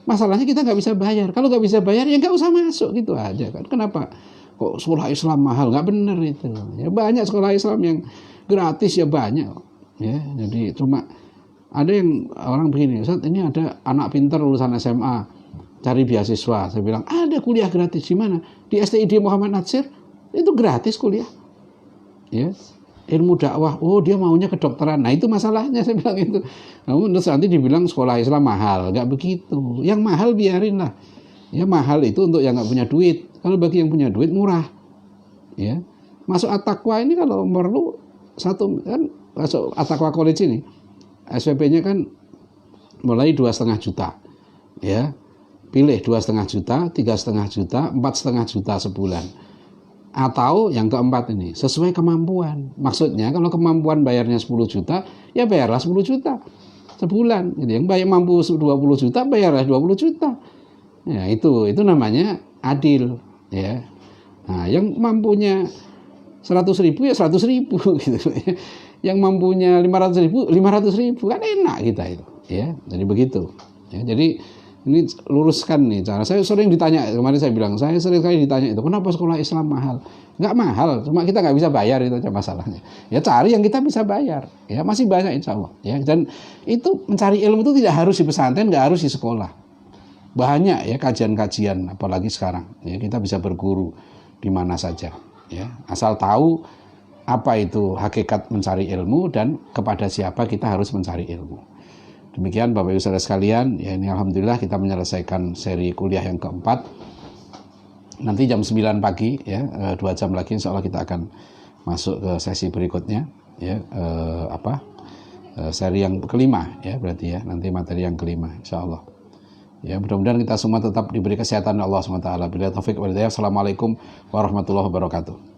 Masalahnya kita nggak bisa bayar. Kalau nggak bisa bayar ya nggak usah masuk gitu aja kan. Kenapa? Kok sekolah Islam mahal? Nggak bener itu. Ya banyak sekolah Islam yang gratis ya banyak. Ya jadi cuma ada yang orang begini, Ustaz ini ada anak pintar lulusan SMA cari beasiswa. Saya bilang ada kuliah gratis di mana? Di STID Muhammad Natsir itu gratis kuliah. Ya. Ilmu dakwah, oh dia maunya kedokteran. Nah itu masalahnya saya bilang itu. Namun terus nanti dibilang sekolah Islam mahal, nggak begitu. Yang mahal biarin lah. Ya mahal itu untuk yang nggak punya duit. Kalau bagi yang punya duit murah. Ya masuk At-Taqwa ini kalau perlu satu kan masuk At-Taqwa College ini SPP-nya kan mulai 2,5 juta. Ya pilih 2,5 juta, 3,5 juta, 4,5 juta sebulan. Atau yang keempat ini, sesuai kemampuan. Maksudnya kalau kemampuan bayarnya 10 juta, ya bayarlah 10 juta sebulan. Jadi yang bayar mampu 20 juta, bayarlah 20 juta. Ya, itu namanya adil. Ya. Nah, yang mampunya 100.000 ya 100.000 gitu. Yang mampunya 500.000, 500.000 kan enak kita itu. Ya, jadi begitu. Ya, jadi ini luruskan nih cara. Saya sering ditanya, kemarin saya bilang, saya sering kali ditanya itu, kenapa sekolah Islam mahal? Nggak mahal, cuma kita nggak bisa bayar, itu aja masalahnya. Ya cari yang kita bisa bayar. Ya masih banyak insya Allah. Ya, dan itu mencari ilmu itu tidak harus di pesantren, nggak harus di sekolah. Banyak ya kajian-kajian, apalagi sekarang. Ya kita bisa berguru di mana saja. Ya asal tahu apa itu hakikat mencari ilmu dan kepada siapa kita harus mencari ilmu. Demikian Bapak Ibu Saudara sekalian, ya ini alhamdulillah kita menyelesaikan seri kuliah yang keempat. Nanti jam 9 pagi ya, 2 jam lagi insya Allah kita akan masuk ke sesi berikutnya ya, seri yang kelima ya berarti ya, nanti materi yang kelima insya Allah. Ya mudah-mudahan kita semua tetap diberi kesehatan Allah SWT. Bila taufik wal hidayah. Assalamualaikum warahmatullahi wabarakatuh.